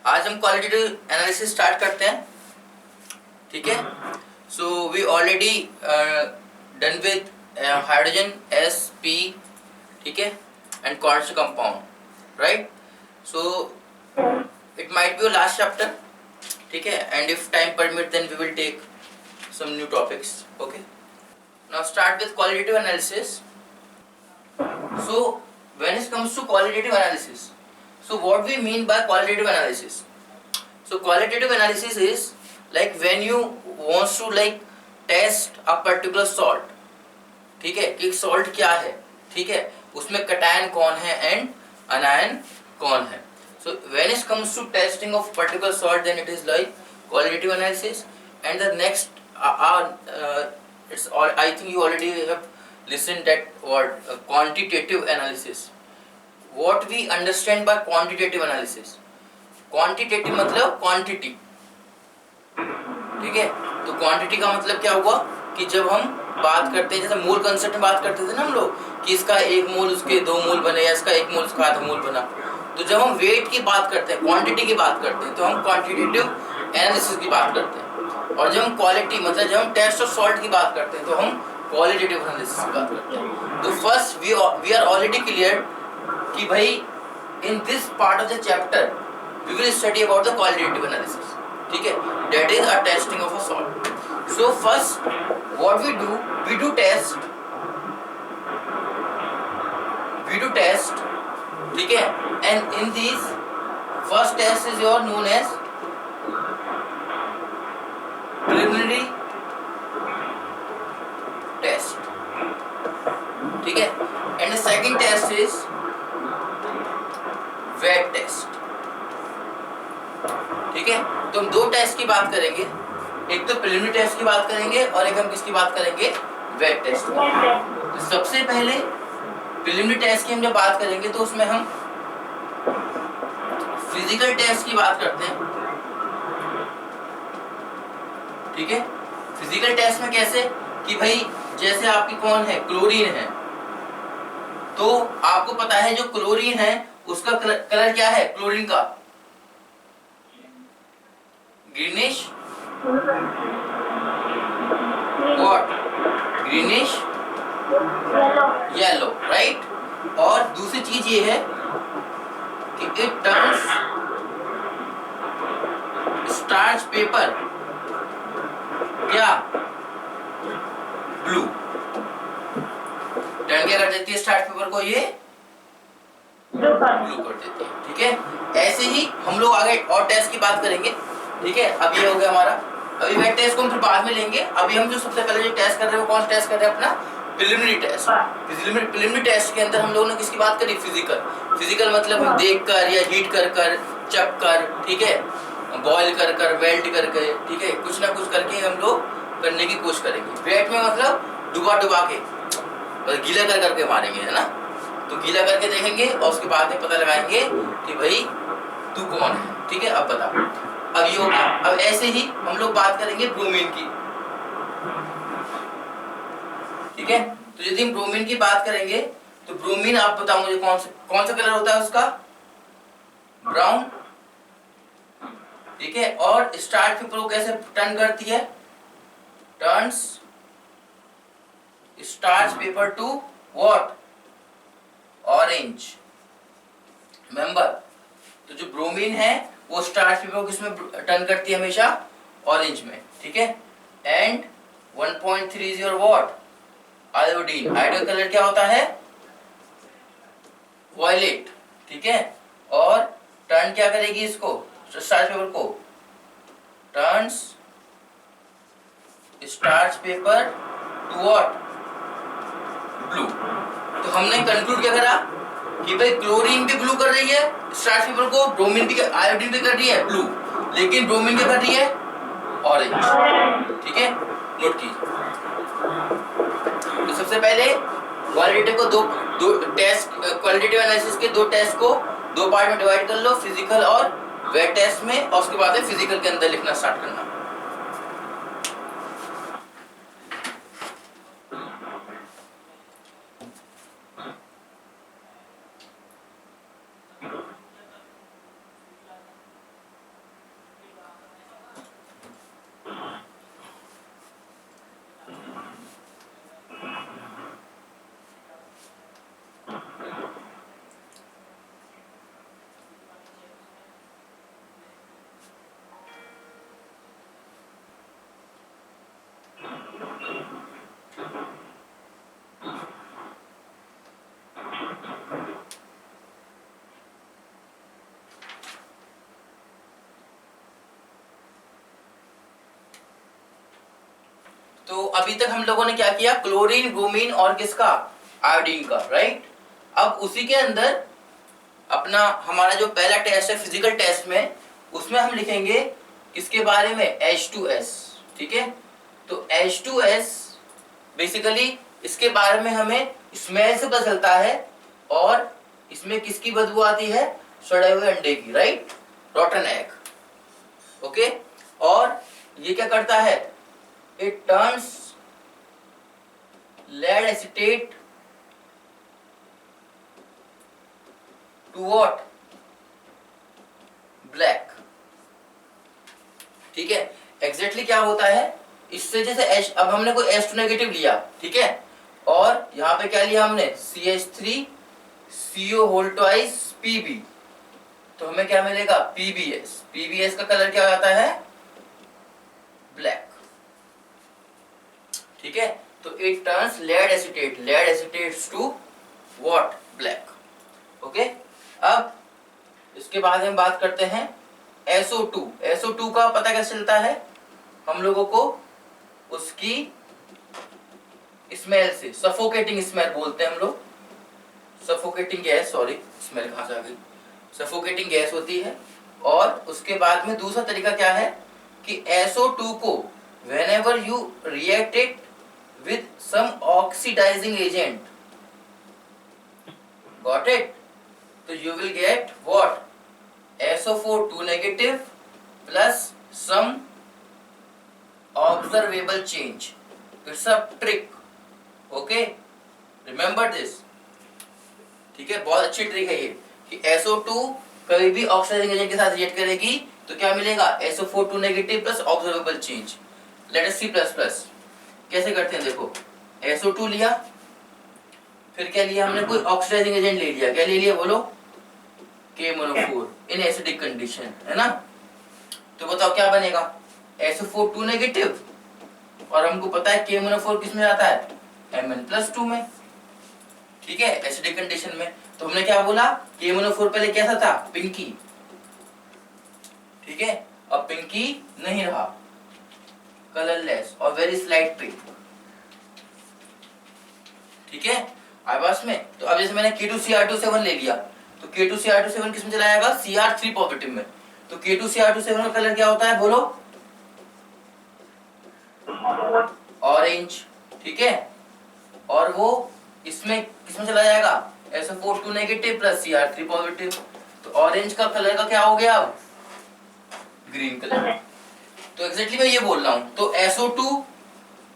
आज हम qualitative analysis start करते हैं, ठीक है। So we already done with hydrogen S P, ठीक है, and constant compound, right. So it might be your last chapter, ठीक है, and if time permit then we will take some new topics. Okay, now start with qualitative analysis. So when it comes to qualitative analysis, so what we mean by qualitative analysis? So qualitative analysis is like when you wants to like test a particular salt, ठीक है, कि salt क्या है, ठीक है, उसमें cation कौन है and anion कौन है. So when it comes to testing of particular salt, then it is like qualitative analysis. And the next it's all, I think you already have listened that word, quantitative analysis. What we understand by quantitative analysis? Quantitative मतलब quantity, ठीक है. तो quantity का मतलब क्या हुआ कि जब हम बात करते हैं, जैसे मोल कंसेप्ट में बात करते थे ना हम लोग, कि इसका एक मोल उसके 2 मोल बने या इसका 1 मोल उसका आधा मोल बना. तो जब हम वेट की बात करते हैं, क्वांटिटी की बात करते हैं, तो हम क्वांटिटेटिव एनालिसिस की बात करते हैं. और जब हम क्वालिटी मतलब जब हम टेस्ट ऑफ सॉल्ट की बात करते हैं, तो हम क्वालिटेटिव एनालिसिस की बात करते हैं. तो first we are already clear कि भाई in this part of the chapter we will study about the qualitative analysis, ठीक है, that is a testing of a salt. So first what we do test, ठीक है. And in this first test is your known as preliminary test, ठीक है. and the second test is wet test, ठीक है. तो हम 2 test की बात करेंगे, एक तो preliminary टेस्ट की बात करेंगे और एक हम किसकी बात करेंगे, wet टेस्ट की. तो सबसे पहले preliminary टेस्ट की हम जब बात करेंगे तो उसमें हम फिजिकल टेस्ट की बात करते हैं, ठीक है. फिजिकल टेस्ट में कैसे कि भाई जैसे आपकी कौन है, क्लोरीन है. तो आपको पता है जो क्लोरीन है उसका कलर क्या है, क्लोरीन का greenish, what, greenish yellow, right. और दूसरी चीज ये है कि इट टर्न्स स्टार्च पेपर क्या, ब्लू. टर्न क्या कर देती है स्टार्च पेपर को, ये ब्लू कर देती है, ठीक है. ऐसे ही हम लोग आगे और टेस्ट की बात करेंगे, ठीक है. अब ये हो गया हमारा. अभी वेट टेस्ट को हम फिर बाद में लेंगे. अभी हम जो सबसे पहले जो टेस्ट कर रहे हैं वो कौन सा टेस्ट कर रहे हैं, अपना प्रिलिमिनरी टेस्ट. प्रिलिमिनरी टेस्ट के अंदर हम लोगों ने किसकी बात करी, फिजिकल मतलब हम देख कर या हीट कर चप कर, ठीक है, बॉईल कर वेल्ट करके, ठीक है, कुछ ना कुछ करके हम लोग करने की कोशिश करेंगे. वेट में मतलब डुबा के गीला करके मारेंगे, है ना. तो गीला करके देखेंगे और उसके बाद में पता लगाएंगे कि भाई तू कौन है, ठीक है. अब बता. अब ये हो गया. अब ऐसे ही हम लोग बात करेंगे ब्रोमीन की, ठीक है. तो यदि हम ब्रोमीन की बात करेंगे तो ब्रोमीन आप बताओ मुझे कौन सा कलर होता है उसका, ब्राउन, ठीक है. और स्टार्च पेपर को कैसे टर्न करती है, turns starch paper two what, orange. Remember, तो जो ब्रोमीन है वो स्टार्च पेपर को किसमें टर्न करती है, हमेशा ऑरेंज में, ठीक है. And 1.3 is your what, iodine. Iodine colour क्या होता है, वायलेट, ठीक है. और टर्न क्या करेगी इसको, स्टार्च पेपर को, turns starch paper two what, blue. तो हमने कंक्लूड क्या करा कि भाई क्लोरीन भी ब्लू कर रही है स्टार्च पेपर को, ब्रोमीन भी, आयोडीन भी कर रही है ब्लू, लेकिन ब्रोमीन क्या कर रही है, ऑरेंज, ठीक है. नोट कीजिए. तो सबसे पहले क्वालिटेटिव को दो टेस्ट, क्वालिटेटिव एनालिसिस के 2 टेस्ट को 2 पार्ट में डिवाइड कर लो, फिजिकल और वेट टेस्ट में, और उसके बाद फिजिकल के अंदर लिखना स्टार्ट करना. तो अभी तक हम लोगों ने क्या किया, क्लोरीन, ब्रोमीन और किसका, आयोडीन का, राइट। अब उसी के अंदर अपना हमारा जो पहला टेस्ट है फिजिकल टेस्ट में, उसमें हम लिखेंगे किसके बारे में, H2S, ठीक है। तो H2S बेसिकली इसके बारे में हमें स्मेल से पता चलता है, और इसमें किसकी बदबू आती है, सड़े हुए अंडे की, राइट, रॉटन एग, ओके। और ये क्या करता है, it turns lead acetate to what, black, ठीक है। एग्जैक्टली क्या होता है इससे, जैसे H, अब हमने कोई H2 नेगेटिव लिया, ठीक है, और यहाँ पे क्या लिया हमने, CH3CO होल ट्वाइस Pb, तो हमें क्या मिलेगा, PbS का कलर क्या आता है, ब्लैक, ठीक है। तो it turns lead acetates to what, black, okay. अब इसके बाद हम बात करते हैं SO2 का पता कैसे चलता है हम लोगों को, उसकी स्मेल से, सफोकेटिंग स्मेल बोलते हैं हम लोग, सफोकेटिंग गैस, सॉरी स्मेल कहां से आ गई, सफोकेटिंग गैस होती है। और उसके बाद में दूसरा तरीका क्या है कि SO2 को whenever you react it with some oxidizing agent, got it, तो you will get what, SO4 negative plus some observable change. It's a trick, okay, remember this, ठीक है। बहुत अच्छी ट्रिक है ये कि SO2 कभी भी ऑक्सीडाइजिंग एजेंट के साथ रिएक्ट करेगी तो क्या मिलेगा, SO4 negative plus observable change. Let us see plus plus कैसे करते हैं, देखो SO2 लिया, फिर क्या लिया हमने, कोई ऑक्सीडाइजिंग एजेंट ले लिया, क्या ले लिया बोलो, KMnO4 इन एसिडिक कंडीशन, है ना। तो बताओ क्या बनेगा, SO4 नेगेटिव, और हमको पता है KMnO4 किस में आता है, Mn+2 में, ठीक है, एसिडिक कंडीशन में। तो हमने क्या बोला, KMnO4 पहले कैसा था, पिंकी, ठीक है, अब पिंकी नहीं रहा, कलरलेस और वेरी स्लाइट पिंक, ठीक है, आवाज में। तो अब जैसे मैंने K2Cr27 ले लिया, तो K2Cr27 किस में चला जाएगा, Cr3 पॉजिटिव में। तो K2Cr27 का कलर क्या होता है बोलो, ऑरेंज, ठीक है, और वो इसमें किसमें चला जाएगा, SO4 negative plus Cr3 positive, तो ऑरेंज का कलर का क्या हो गया, ग्रीन कलर। तो एग्जैक्टली मैं ये बोल रहा हूं, तो SO2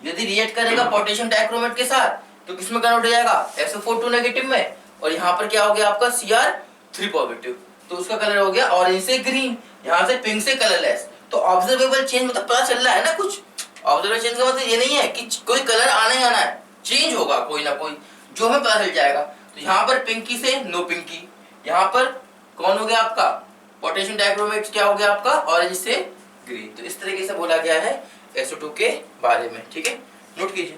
यदि रिएक्ट करेगा पोटेशियम डाइक्रोमेट के साथ तो किसमें कन्वर्ट हो जाएगा, SO4 नेगेटिव में, और यहाँ पर क्या हो गया आपका Cr3 पॉजिटिव, तो उसका कलर हो गया ऑरेंज से ग्रीन, यहाँ से पिंक से कलरलेस। तो ऑब्जर्वेबल चेंज मतलब पता चल रहा है ना कुछ, ऑब्जर्वेबल चेंज का मतलब ये नहीं है कि कोई कलर आना ही आना है, चेंज होगा कोई ना कोई, जो हमें पता चल जाएगा। तो यहाँ पर पिंकी से नो पिंकी, यहाँ पर कौन हो गया आपका पोटेशियम डाइक्रोमेट, क्या हो गया आपका ऑरेंज से ग्रीन। तो इस तरीके से बोला गया है SO2 के बारे में, ठीक है, नोट कीजिए।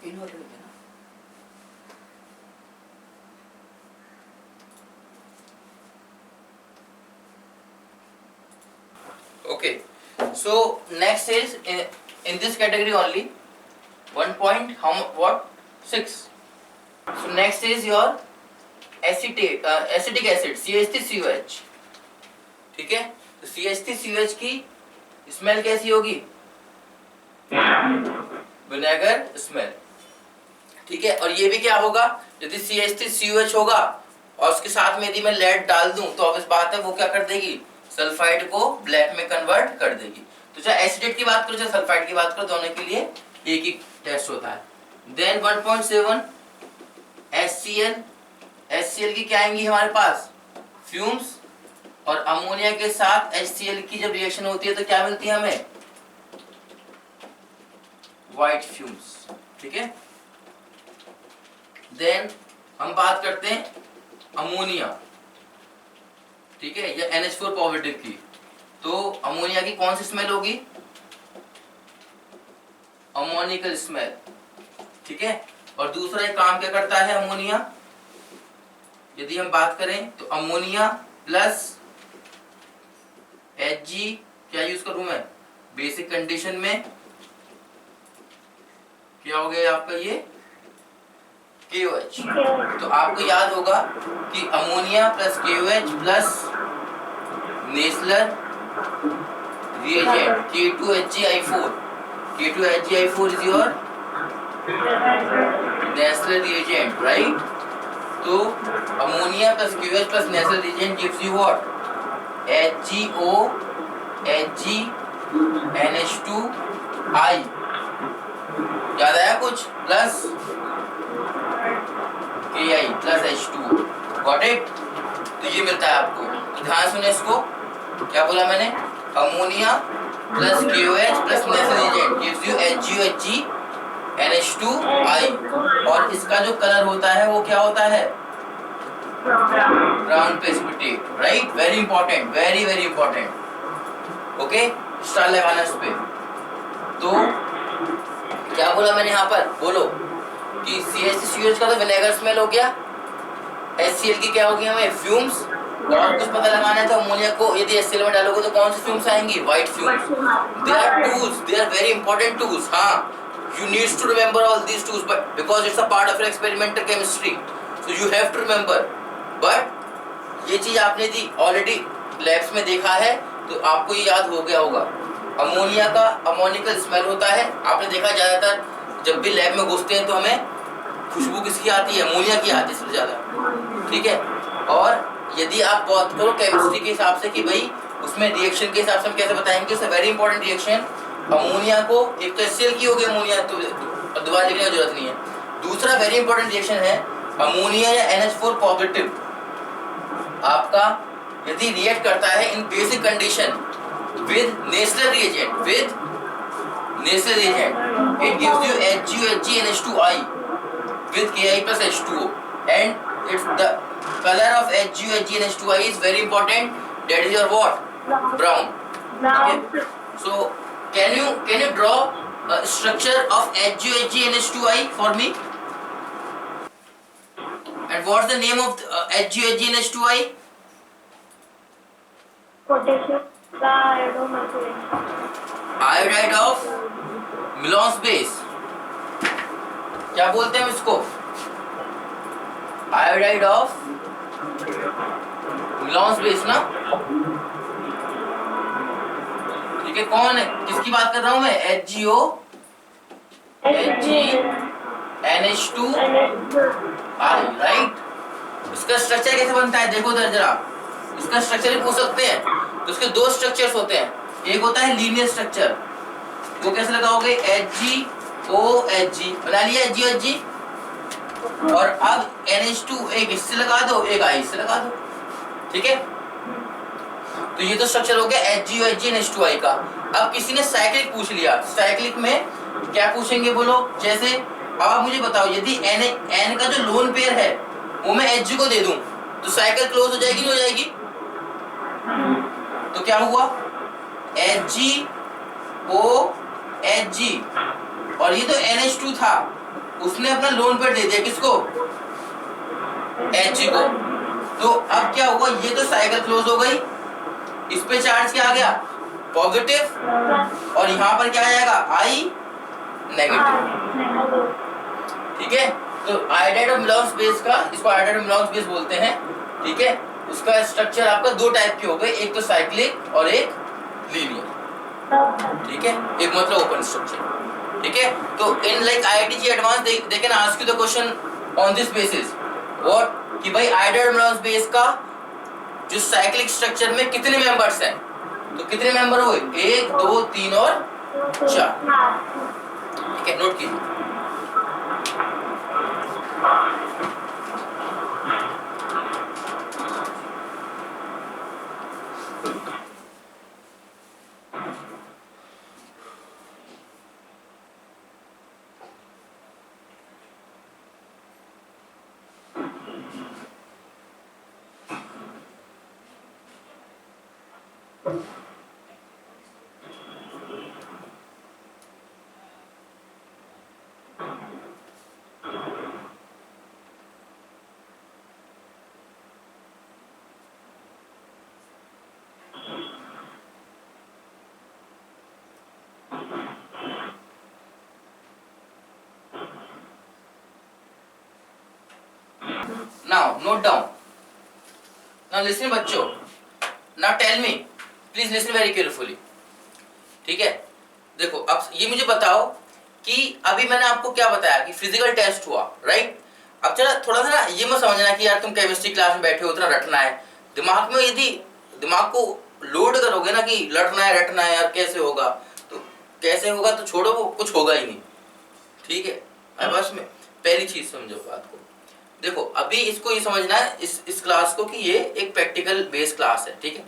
इन्वर्टर है ना, okay, so next is in this category only 1 point how what 6. So next is your acetic acid CH3COH, ठीक है। तो CH3COH की स्मेल कैसी होगी, विनेगर स्मेल, ठीक है। और ये भी क्या होगा, यदि CH3COH होगा और उसके साथ में यदि मैं लेड डाल दूं तो ऑब्वियस बात है वो क्या कर देगी, सल्फाइड को ब्लैक में कन्वर्ट कर देगी। तो चाहे एसिडेट की बात करो चाहे सल्फाइड की बात करो, दोनों के लिए एक ही टेस्ट होता है। देन 1.7 HCl HCl की क्या आएंगी हमारे पास, फ्यूम्स, और अमोनिया के साथ HCl की जब रिएक्शन होती है तो क्या मिलती है हमें, व्हाइट फ्यूम्स। ठीक है, देन हम बात करते हैं अमोनिया, ठीक है, या NH4 पॉजिटिव की। तो अमोनिया की कौन सी स्मेल होगी, अमोनिकल स्मेल। ठीक है, और दूसरा एक काम क्या करता है अमोनिया, यदि हम बात करें तो अमोनिया प्लस Hg क्या यूज करूं मैं, बेसिक कंडीशन में क्या हो गया आपका ये KOH। तो आपको याद होगा कि ammonia plus KOH plus Nessler reagent K2HgI4, K2HgI4 is your Nessler reagent, right? तो ammonia plus KOH plus Nessler reagent gives you what, HgO Hg NH2I, याद आया कुछ, plus Ki plus H2, got it. तो ये मिलता है आपको, ध्यान सुने इसको, क्या बोला मैंने, ammonia plus KOH plus Nessler agent gives you HgO Hg NH2I, और इसका जो कलर होता है वो क्या होता है, brown precipitate, right, very important, very very important. Okay, star लगाना इस पे। तो क्या बोला मैंने यहाँ पर, बोलो कि CH का तो विनेगर स्मेल हो गया, HCl की क्या होगी हमें, फ्यूम्स, और कुछ पता लगाना है तो अमोनिया को यदि HCl में डालोगे तो कौन सी फ्यूम्स आएंगी, white fumes. They are tools, they are very important tools. हाँ, you need to remember all these tools, but because it's a part of your experimental chemistry, so you have to remember. But ये चीज आपने दी already labs में देखा है तो आपको ये याद हो गया होगा। अमोनिया का अमोनिकल स्मेल होता है, आपने देखा ज्यादातर जब भी लैब में घुसते हैं तो हमें खुशबू किसकी आती है, अमोनिया की आती है सबसे ज्यादा। ठीक है, और यदि आप बात करो केमिस्ट्री के हिसाब से कि भाई उसमें रिएक्शन के हिसाब से हम कैसे बताएंगे, उससे वेरी इंपॉर्टेंट रिएक्शन, अमोनिया को एक तो HCl की होगी अमोनिया, तो दोबारा लिखने की जरूरत नहीं है। दूसरा वेरी इंपॉर्टेंट रिएक्शन है अमोनिया या NH4 पॉजिटिव आपका यदि रिएक्ट करता है in basic condition with Nessler reagent, it gives you HgO Hg NH2I with Ki plus H2O, and it's the color of HgO Hg NH2I is very important, that is your what, brown. Okay, so can you draw a structure of HgO Hg NH2I for me, and what's the name of HgO Hg NH2I, potassium iodide of Milon's base, क्या बोलते हैं इसको, iodide of मिलॉन्स base ना। ठीक है, कौन है, किसकी बात कर रहा हूं मैं, HgO Hg NH2I, राइट। इसका स्ट्रक्चर कैसे बनता है देखो जरा, इसका स्ट्रक्चर भी पूछ सकते हैं। तो इसके दो स्ट्रक्चर्स होते हैं, एक होता है लीनियर स्ट्रक्चर, वो कैसे लगाओगे, HgO Hg, बना लिया HgO Hg, और अब NH2 एक इससे लगा दो, एक I से लगा दो। ठीक है, तो ये तो स्ट्रक्चर हो गया HgO Hg NH2I का। अब किसी ने साइक्लिक पूछ लिया, साइक्लिक में क्या पूछेंगे बोलो, जैसे अब आप मुझे बताओ यदि N का जो लोन पेयर है वो मैं Hg को दे दूं तो साइकिल क्लोज हो जाएगी, नहीं हो जाएगी, तो क्या हुआ, HgO Hg, और ये तो NH2 था, उसने अपना लोन पेयर दे दिया किसको, Hg को। तो अब क्या हुआ, ये तो साइकिल क्लोज हो गई, इस पे चार्ज क्या आ गया, पॉजिटिव, और यहाँ पर क्या आ जाएगा, I नेगेटिव। ठीक है, तो आयोडाइड ऑफ मिलॉन्स बेस का, इसको आयोडाइड ऑफ मिलॉन्स बेस बोलते हैं। ठीक है, उसका स्ट्रक्चर आपका दो टाइप के हो गए, एक तो साइक्लिक और एक लीनियर। ठीक है, एक मतलब ओपन स्ट्रक्चर। ठीक है, तो in like IIT advance they can ask you the question on this basis, what, कि भाई आयोडाइड ऑफ मिलॉन्स बेस का जो साइक्लिक स्ट्रक्चर में कितने मेंबर्स हैं, तो कितने मेंबर हुए, 1 2 3 और 4। ठीक है, नोट कीजिए। Now note down. Now listen बच्चों. Now tell me. Please listen very carefully. ठीक है, देखो अब ये मुझे बताओ कि अभी मैंने आपको क्या बताया कि फिजिकल टेस्ट हुआ, राइट? अब चला थोड़ा सा ना ये मत समझना कि यार तुम केमिस्ट्री क्लास में बैठे हो उतना रटना है। दिमाग में यदि दिमाग को लोड करोगे ना कि लड़ना है रटना है यार कैसे होगा, तो कैसे होगा तो छोड़ो, वो कुछ होगा ही नहीं। ठीक है, बस में पहली चीज समझो बात को। देखो अभी इसको ये समझना है इस क्लास को कि ये एक प्रैक्टिकल बेस्ड क्लास है। ठीक है,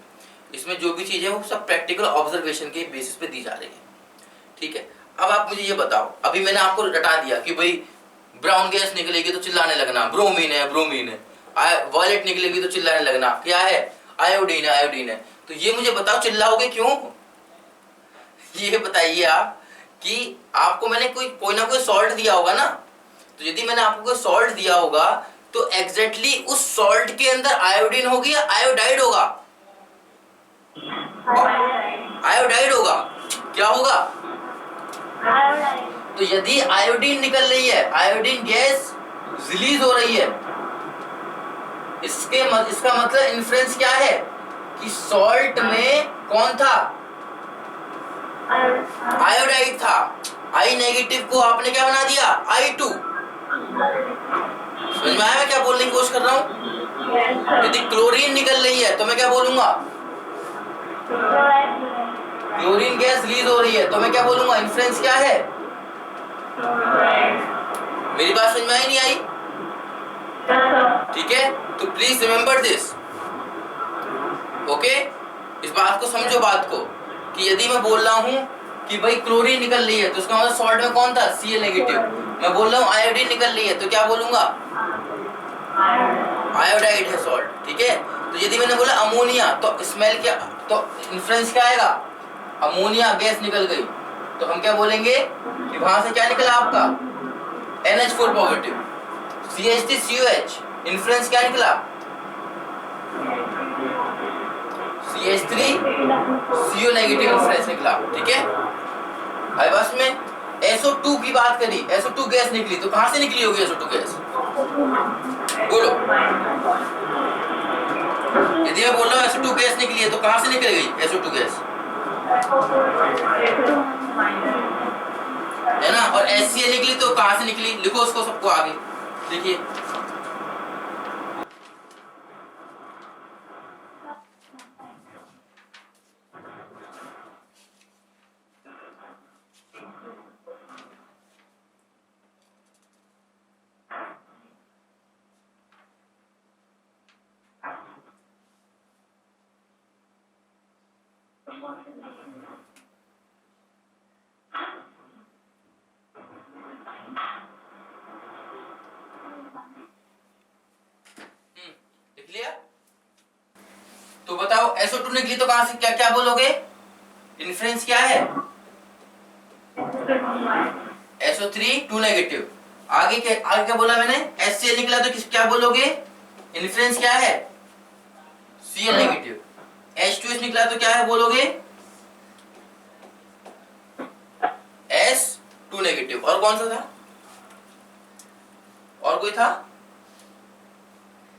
इसमें जो भी चीजें वो सब प्रैक्टिकल ऑब्जर्वेशन के बेसिस पे दी जा रही है। ठीक है, अब आप मुझे ये बताओ, अभी मैंने आपको रटा दिया कि भाई ब्राउन गैस निकलेगी तो चिल्लाने लगना ब्रोमीन है ब्रोमीन है, वॉयलेट निकलेगी तो चिल्लाने लगना क्या है आयोडीन है आयोडीन है। तो ये मुझे बताओ चिल्लाओगे क्यों? ये बताइए आप कि आपको मैंने कोई ना कोई सॉल्ट दिया होगा ना, तो यदि मैंने आपको कोई सॉल्ट दिया होगा तो एग्जैक्टली उस सॉल्ट के अंदर आयोडीन होगी या आयोडाइड होगा? आयोडाइड होगा। क्या होगा? तो यदि आयोडीन निकल रही है, आयोडीन गैस रिलीज हो रही है, इसका मतलब इन्फ्रेंस क्या है कि सॉल्ट में कौन था? आयोडाइड था। आई नेगेटिव को आपने क्या बना दिया? I2। समझ में आया मैं क्या बोलने की कोशिश कर रहा हूँ? यदि क्लोरीन निकल रही है तो मैं क्या बोलूंगा? क्लोरीन गैस रिलीज हो रही है तो मैं क्या बोलूंगा? इन्फ्रेंस क्या है? मेरी बात समझ में आई नहीं आई? ठीक है, तो प्लीज रिमेंबर दिस। ओके, इस बात को समझो बात को कि यदि मैं बोल रहा हूँ कि भाई क्लोरीन निकल रही है तो उसका मतलब सॉल्ट में कौन था? Cl negative. मैं बोल रहा हूँ आयोडीन निकल रही है तो क्या बोलूंगा? आयोडाइड है सॉल्ट। ठीक है, तो यदि मैंने बोला अमोनिया तो स्मेल क्या, तो इन्फ्रेंस क्या आएगा? अमोनिया गैस निकल गई तो हम क्या बोलेंगे कि वहां से क्या निकला आपका? NH4 positive, CH3COH। इन्फ्रेंस क्या निकला? CH3CO नेगेटिव इन्फ्रेंस निकला। ठीक है, अब बस में SO2 की बात करी, SO2 गैस निकली तो कहां से निकली होगी SO2 गैस? बोलो, यदि मैं बोल रहा हूँ SO2 गैस निकली है तो कहां से निकल गई SO2 गैस? है ना, और HCl निकली तो कहां से निकली? लिखो उसको सबको आगे लिखिए। लिख लिया? तो बताओ SO2 निकली तो कहां से क्या क्या बोलोगे? इन्फ्रेंस क्या है? SO3 2 negative. आगे क्या बोला मैंने? HCl निकला तो क्या बोलोगे? इन्फ्रेंस क्या है? Cl negative. H2S निकला तो क्या है बोलोगे? S2 negative. और कौन सा था? और कोई था?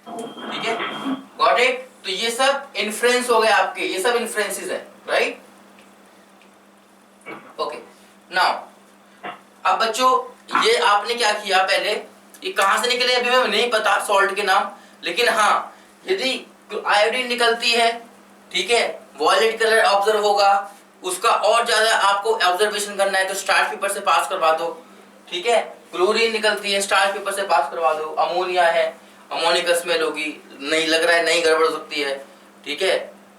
ठीक है, गॉट इट। तो ये सब इन्फ्रेंस हो गए आपके, ये सब इन्फ्रेंसेस है, राइट? ओके, नाउ अब बच्चों ये आपने क्या किया, पहले ये कहां से निकले अभी हमें नहीं पता सॉल्ट के नाम, लेकिन हाँ यदि आयोडीन निकलती है, ठीक है, वॉयलेट कलर ऑब्जर्व होगा, उसका और ज्यादा आपको ऑब्जर्वेशन करना है तो स्टार्च पेपर से पास करवा दो। ठीक है, क्लोरीन निकलती है स्टार्च पेपर से पास करवा दो। अमोनिया है, अमोनिया का स्मेल होगी, नहीं लग रहा है, नहीं गड़बड़ हो सकती है, ठीक है,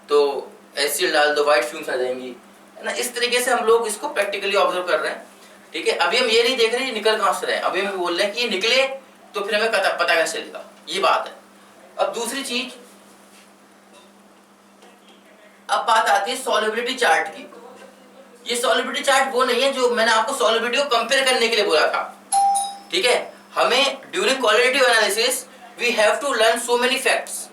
तो एसिड डाल दो, व्हाइट फ्यूम्स आ जाएंगी, है ना। इस तरीके से हम लोग इसको प्रैक्टिकली ऑब्जर्व कर रहे हैं। ठीक है, अभी हम ये नहीं देख रहे ये निकल कहां से रहे हैं, अभी हम बोल रहे हैं कि ये निकले तो फिर हमें पता कैसे चलेगा, ये बात है। अब दूसरी चीज, अब बात आती है सॉल्युबिलिटी चार्ट की। ये सॉल्युबिलिटी चार्ट वो नहीं है जो मैंने आपको सॉल्युबिलिटी को कंपेयर करने के लिए बोला था, ठीक है। हमें during qualitative analysis we have to learn so many facts,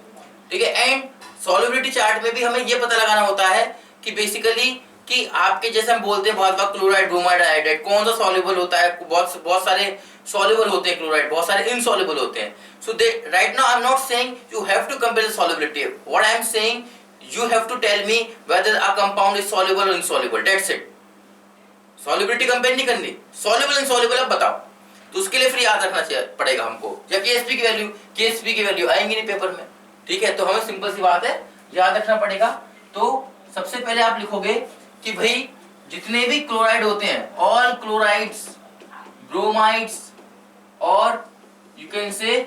ठीक है। एंड सॉल्युबिलिटी चार्ट में भी हमें ये पता लगाना होता है कि बेसिकली कि आपके जैसे हम बोलते हैं बहुत बार क्लोराइड, ब्रोमाइड, आयोडाइड कौन सा सॉल्युबल होता है। बहुत सारे सॉल्युबल होते हैं क्लोराइड, बहुत सारे इनसॉल्युबल होते हैं। So they right now I am not saying you have to compare the solubility, what I am saying you have to tell me whether a compound is soluble or insoluble, that's it। solubility compare नहीं करनी, soluble insoluble अब बताओ। तो उसके लिए फिर याद रखना चाहिए पड़ेगा हमको, या KSP की वैल्यू आएंगी नहीं पेपर में, ठीक है। तो हमें सिंपल सी बात है याद रखना पड़ेगा। तो सबसे पहले आप लिखोगे कि भाई जितने भी क्लोराइड होते हैं, ऑल क्लोराइड्स, ब्रोमाइड्स और you can say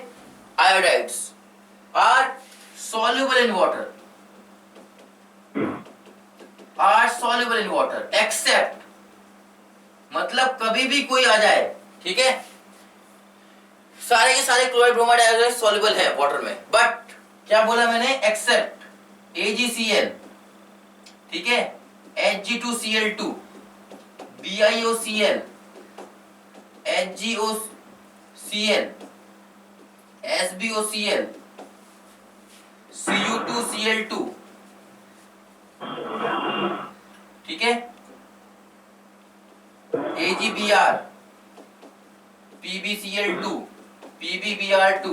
iodides are soluble in water, are soluble in water except, मतलब कभी भी कोई आ जाए, ठीक है, सारे के सारे क्लोराइड, ब्रोमाइड, आयोडाइड सॉल्युबल है वाटर में, बट क्या बोला मैंने, एक्सेप्ट AgCl, ठीक है, Hg2Cl2, BiOCl, HgOCl, SbOCl, Cu2Cl2, ठीक है, AgBr, PbCl2, PbBr2,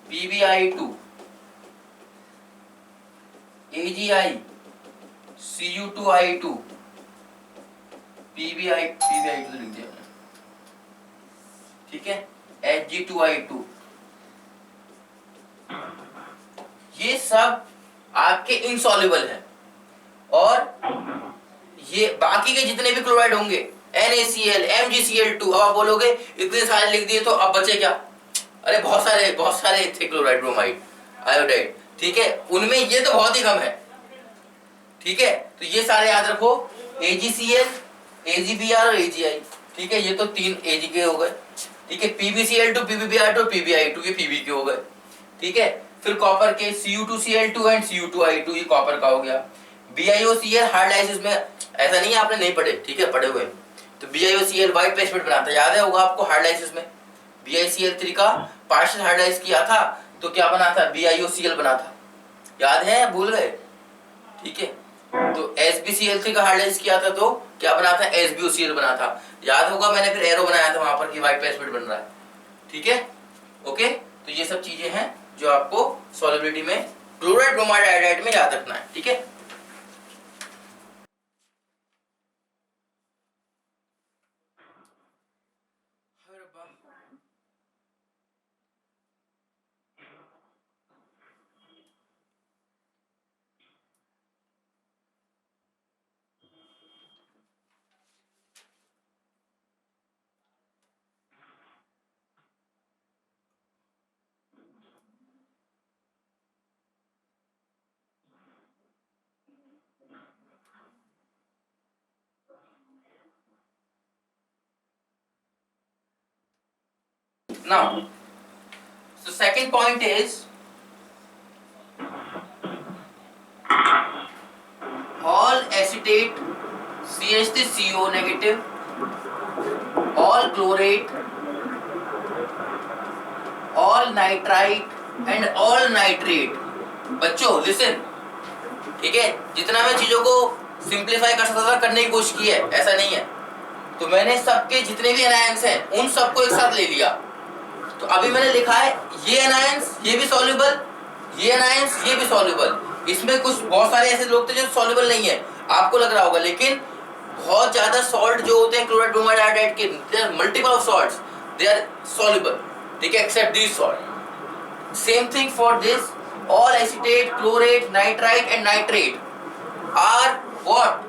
PbI2, AgI, Cu2I2, PbI2 तो लिख दिया, ठीक है, Hg2I2, ये सब आपके इनसॉल्युबल हैं। और ये बाकी के जितने भी क्लोराइड होंगे, NaCl, MgCl2, अब आप बोलोगे इतने सारे लिख दिए तो अब बचे क्या, अरे बहुत सारे थे क्लोराइड, ब्रोमाइड, आयोडाइड, ठीक है, उनमें ये तो बहुत ही कम है, ठीक है। तो ये सारे याद रखो, AgCl, AgBr और AgI, ठीक है, ये तो 3 Ag के हो गए, ठीक है, PbCl2, PbBr2, PbI2 के Pb के हो गए, ठीक है। फिर कॉपर के Cu2Cl2 एंड Cu2I2, ये कॉपर का हो गया। BiOCl हार्ड लाइसिस में ऐसा नहीं है आपने नहीं पढ़े, ठीक है, पढ़े हुए। तो BiOCl व्हाइट पेस्टमेंट बनाता है, याद है होगा आपको हार्ड लाइसिस में। BiCl3 का पार्शियल हार्ड लाइस किया था तो क्या बना था, BiOCl बना था, याद है, भूल गए, ठीक है। तो SbCl3 का हार्ड लाइस किया था तो क्या बना था, SbOCl बना था, याद होगा, मैंने फिर एरो बनाया था वहां पर कि व्हाइट पेस्टमेंट बन रहा है, ठीक है, ओके। तो ये सब चीजें हैं जो आपको सॉल्युबिलिटी में क्लोराइड, ब्रोमाइड, आयोडाइड में याद रखना है, ठीक है। Now, so second point is all acetate CH3CO negative, all chlorate, all nitrite and all nitrate। बच्चों लिसन, ठीक है, जितना मैं चीजों को सिंप्लीफाई कर सकता था करने की कोशिश की है, ऐसा नहीं है। तो मैंने सबके जितने भी एनायंस हैं उन सबको एक साथ ले लिया। तो अभी मैंने लिखा है ये एनायंस ये भी सॉल्युबल, ये एनायंस ये भी सॉल्युबल। इसमें कुछ बहुत सारे ऐसे लोग थे जो सॉल्युबल नहीं है, आपको लग रहा होगा, लेकिन बहुत ज्यादा सॉल्ट जो होते हैं क्लोराइड, ब्रोमाइड, आयोडाइड के, there are multiple of salts, they are soluble, ठीक है, except this salt. Same thing for this, all acetate, chlorate, nitrite and nitrate are what,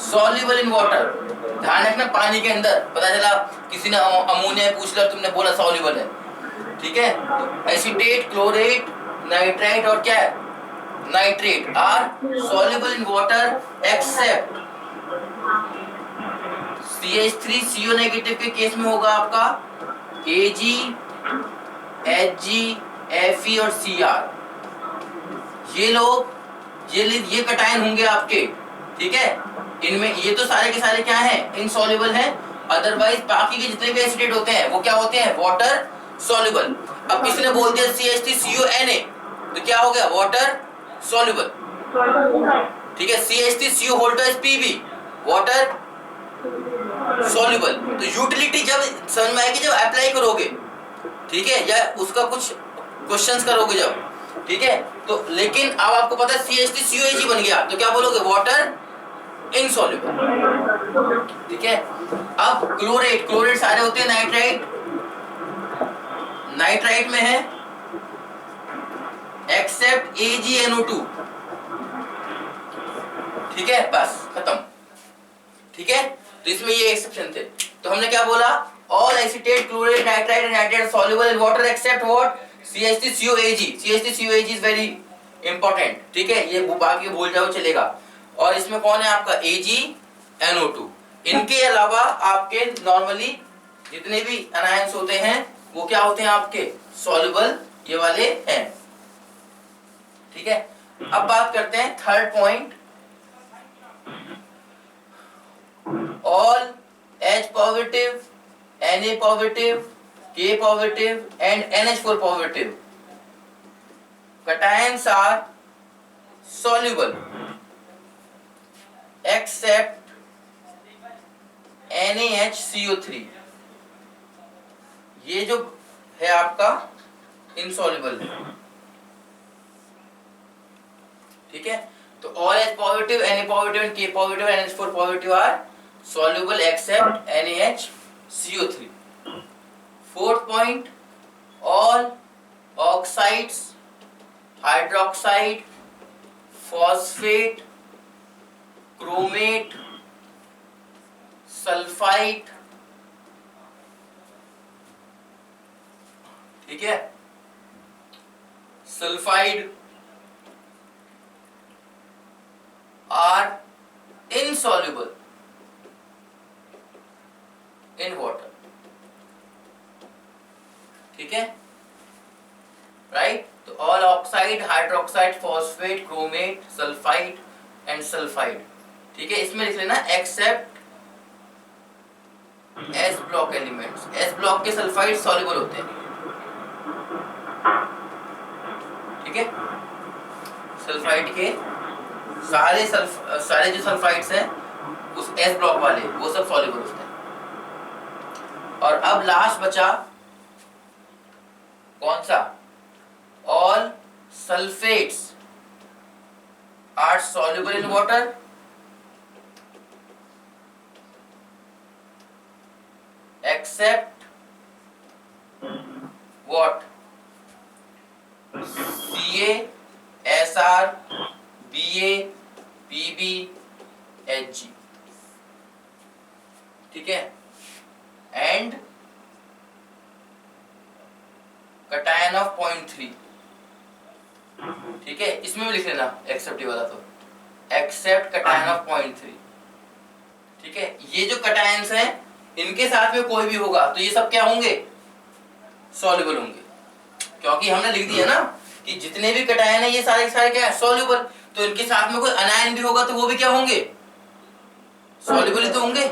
soluble in water. ध्यान रखना पानी के अंदर, पता चला किसी ने अमोनिया पूछ लिया तुमने बोला सॉल्युबल है, ठीक है। तो एसीटेट, क्लोरेट, नाइट्राइट और क्या है, nitrate are soluble in water except CH3CO negative के केस में होगा आपका Ag, Hg, Fe और Cr। ये लोग ये कटायन होंगे आपके, ठीक है। इनमें ये तो सारे के सारे क्या हैं, इनसॉल्युबल हैं। अदरवाइज बाकी के जितने भी एसिडेट होते हैं वो क्या होते हैं, वाटर सॉल्युबल। अब किसी ने बोल दिया CH3CuNa, तो क्या हो गया, वाटर सॉल्युबल, ठीक है। CH3Cu hold Pb, water soluble. तो यूटिलिटी जब समझ में आएगी जब अप्लाई करोगे, ठीक है, या उसका कुछ क्वेश्चंस करोगे जब, ठीक है। तो लेकिन अब आपको पता है CH3CuAg बन गया, तो क्या बोलोगे, वाटर इनसॉल्युबल, ठीक है। अब क्लोरेट सारे होते हैं नाइट्राइट, नाइट्राइट में है एक्सेप्ट AgNO2, ठीक है, बस खत्म, ठीक है। तो इसमें ये एक्सेप्शन थे। तो हमने क्या बोला, all acetate, chlorate, nitrite and nitrate soluble in water except what, CH3CuAg। CH3CuAg is very important, ठीक है, ये बाकी भूल जाओ चलेगा। और इसमें कौन है आपका, AgNO2। इनके अलावा आपके नॉर्मली जितने भी अनायंस होते हैं वो क्या होते हैं आपके, सॉल्युबल ये वाले हैं, ठीक है। अब बात करते हैं third point, all H positive, Na positive, K positive and NH4 positive cations are soluble except NaHCO3, ये जो है आपका insoluble है, ठीक है। तो all H positive, Na positive and K positive and NH4 positive are soluble except NaHCO3. Fourth point, all oxides, hydroxide, phosphate, chromate, sulfite, ठीक है, sulphide are insoluble in water, ठीक है, राइट। तो all oxide, hydroxide, phosphate, chromate, sulphide and sulphide, ठीक है। इसमें लिख लेना except S block elements. S block के सल्फाइड सॉल्युबल होते हैं, ठीक है। सल्फाइड के सारे जो सल्फाइड्स हैं उस S ब्लॉक वाले वो सब सॉल्युबल होते हैं। और अब लास्ट बचा कौन सा, all sulphates are soluble in water except what, Ca, Sr, Ba, Pb, Hg, ठीक है। एंड कटायन ऑफ 0.3, ठीक है, इसमें भी लिख लेना एक्सेप्ट वाला, तो एक्सेप्ट कटायन ऑफ 0.3, ठीक है। ये जो कटायंस हैं इनके साथ में कोई भी होगा तो ये सब क्या होंगे, सॉल्युबल होंगे, क्योंकि हमने लिख दिया ना कि जितने भी कटायन है ये सारे के सारे क्या है, सॉल्युबल। तो इनके साथ में कोई अनायन भी होगा तो वो भी क्या होंगे, सॉल्युबल ही तो होंगे,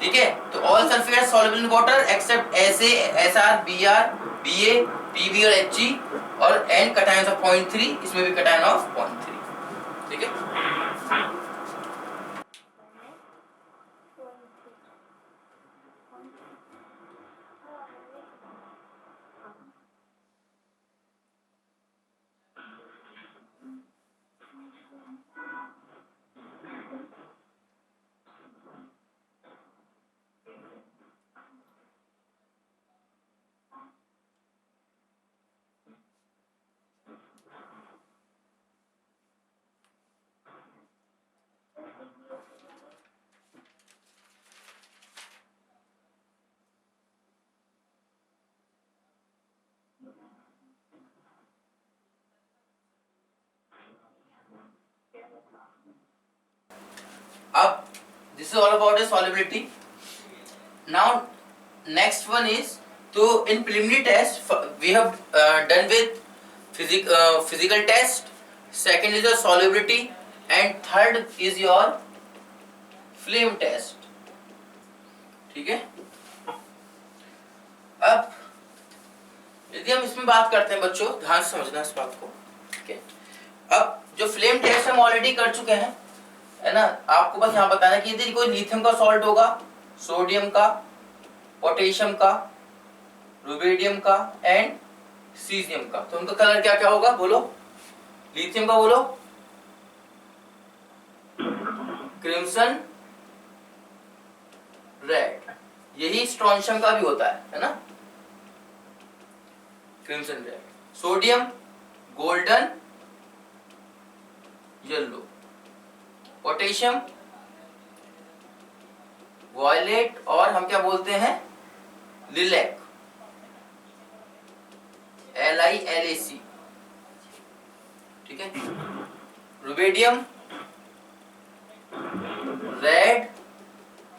ठीक है। तो all sulphates soluble in water except Sa, Sr, Br, Ba, Pb और Hg, और एंड कटायंस ऑफ 0.3, इसमें भी कटायन ऑफ 0.3, ठीक है। अब this is all about the solubility. Now next one is, so in preliminary test we have done with physical test, second is your solubility and third is your flame test. ठीक है, अब यदि हम इसमें बात करते हैं बच्चों, ध्यान से समझना इस बात को। ठीक है, अब जो फ्लेम टेस्ट हम ऑलरेडी कर चुके हैं, है ना, आपको बस यहाँ बताना कि यदि कोई लिथियम का सॉल्ट होगा, सोडियम का, पोटेशियम का, रुबिडियम का एंड सीजियम का, तो उनका कलर क्या क्या होगा, बोलो। लिथियम का बोलो क्रिम्सन रेड, यही स्ट्रोंशियम का भी होता है ना, crimson red. Sodium golden yellow, potassium violet और हम क्या बोलते हैं, लिलैक, LILAC। ठीक है, rubidium red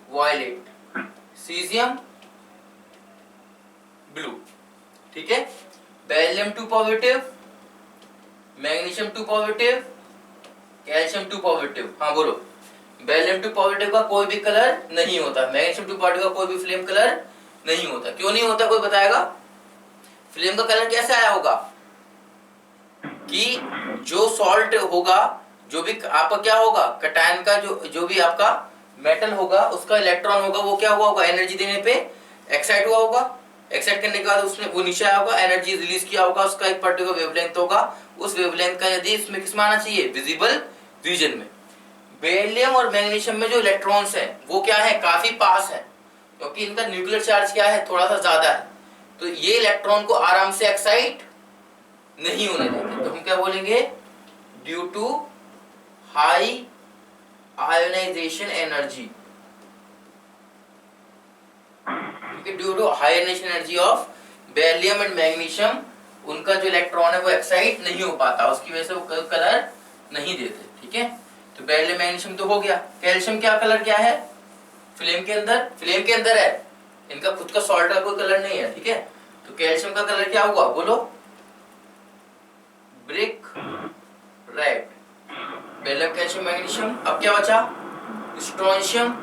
violet, caesium blue. ठीक है, beryllium 2 positive, magnesium 2 positive, calcium 2 positive. हाँ बोलो, बेरिलियम 2 पॉजिटिव का कोई भी कलर नहीं होता, मैग्नीशियम 2 पॉजिटिव का कोई भी फ्लेम कलर नहीं होता। क्यों नहीं होता, कोई बताएगा? फ्लेम का कलर कैसे आया होगा कि जो सॉल्ट होगा, जो भी आपका क्या होगा, कटायन का जो भी आपका मेटल होगा, उसका इलेक्ट्रॉन होगा, वो क्या हुआ होगा, एनर्जी देने पे एक्साइट हुआ होगा। एक्साइट करने के बाद उसने वो नीचे आया होगा, एनर्जी रिलीज किया होगा, उसका एक पर्टिकुलर वेवलेंथ होगा, उस वेवलेंथ का यदि इसमें किस में आना चाहिए, विजिबल रीजन में। बेरिलियम और मैग्नीशियम में जो इलेक्ट्रॉन्स है वो क्या है, काफी पास है, क्योंकि इनका न्यूक्लियर चार्ज क्या है, थोड़ा सा ज्यादा है, तो ये इलेक्ट्रॉन को आराम से एक्साइट नहीं होने देते। तो हम क्या बोलेंगे, due to high ionization energy, due to high ionization energy of beryllium and magnesium, उनका जो इलेक्ट्रॉन है वो एक्साइट नहीं हो पाता, उसकी वजह से वो कलर नहीं देते। ठीक है, तो बेरिलियम मैग्नीशियम तो हो गया। कैल्शियम क्या कलर क्या है, फ्लेम के अंदर है, इनका खुद का सॉल्ट का कोई कलर नहीं है। ठीक है, तो कैल्शियम का कलर क्या हुआ, बोलो brick red. Beryllium calcium magnesium, अब क्या बचा, स्ट्रोंशियम।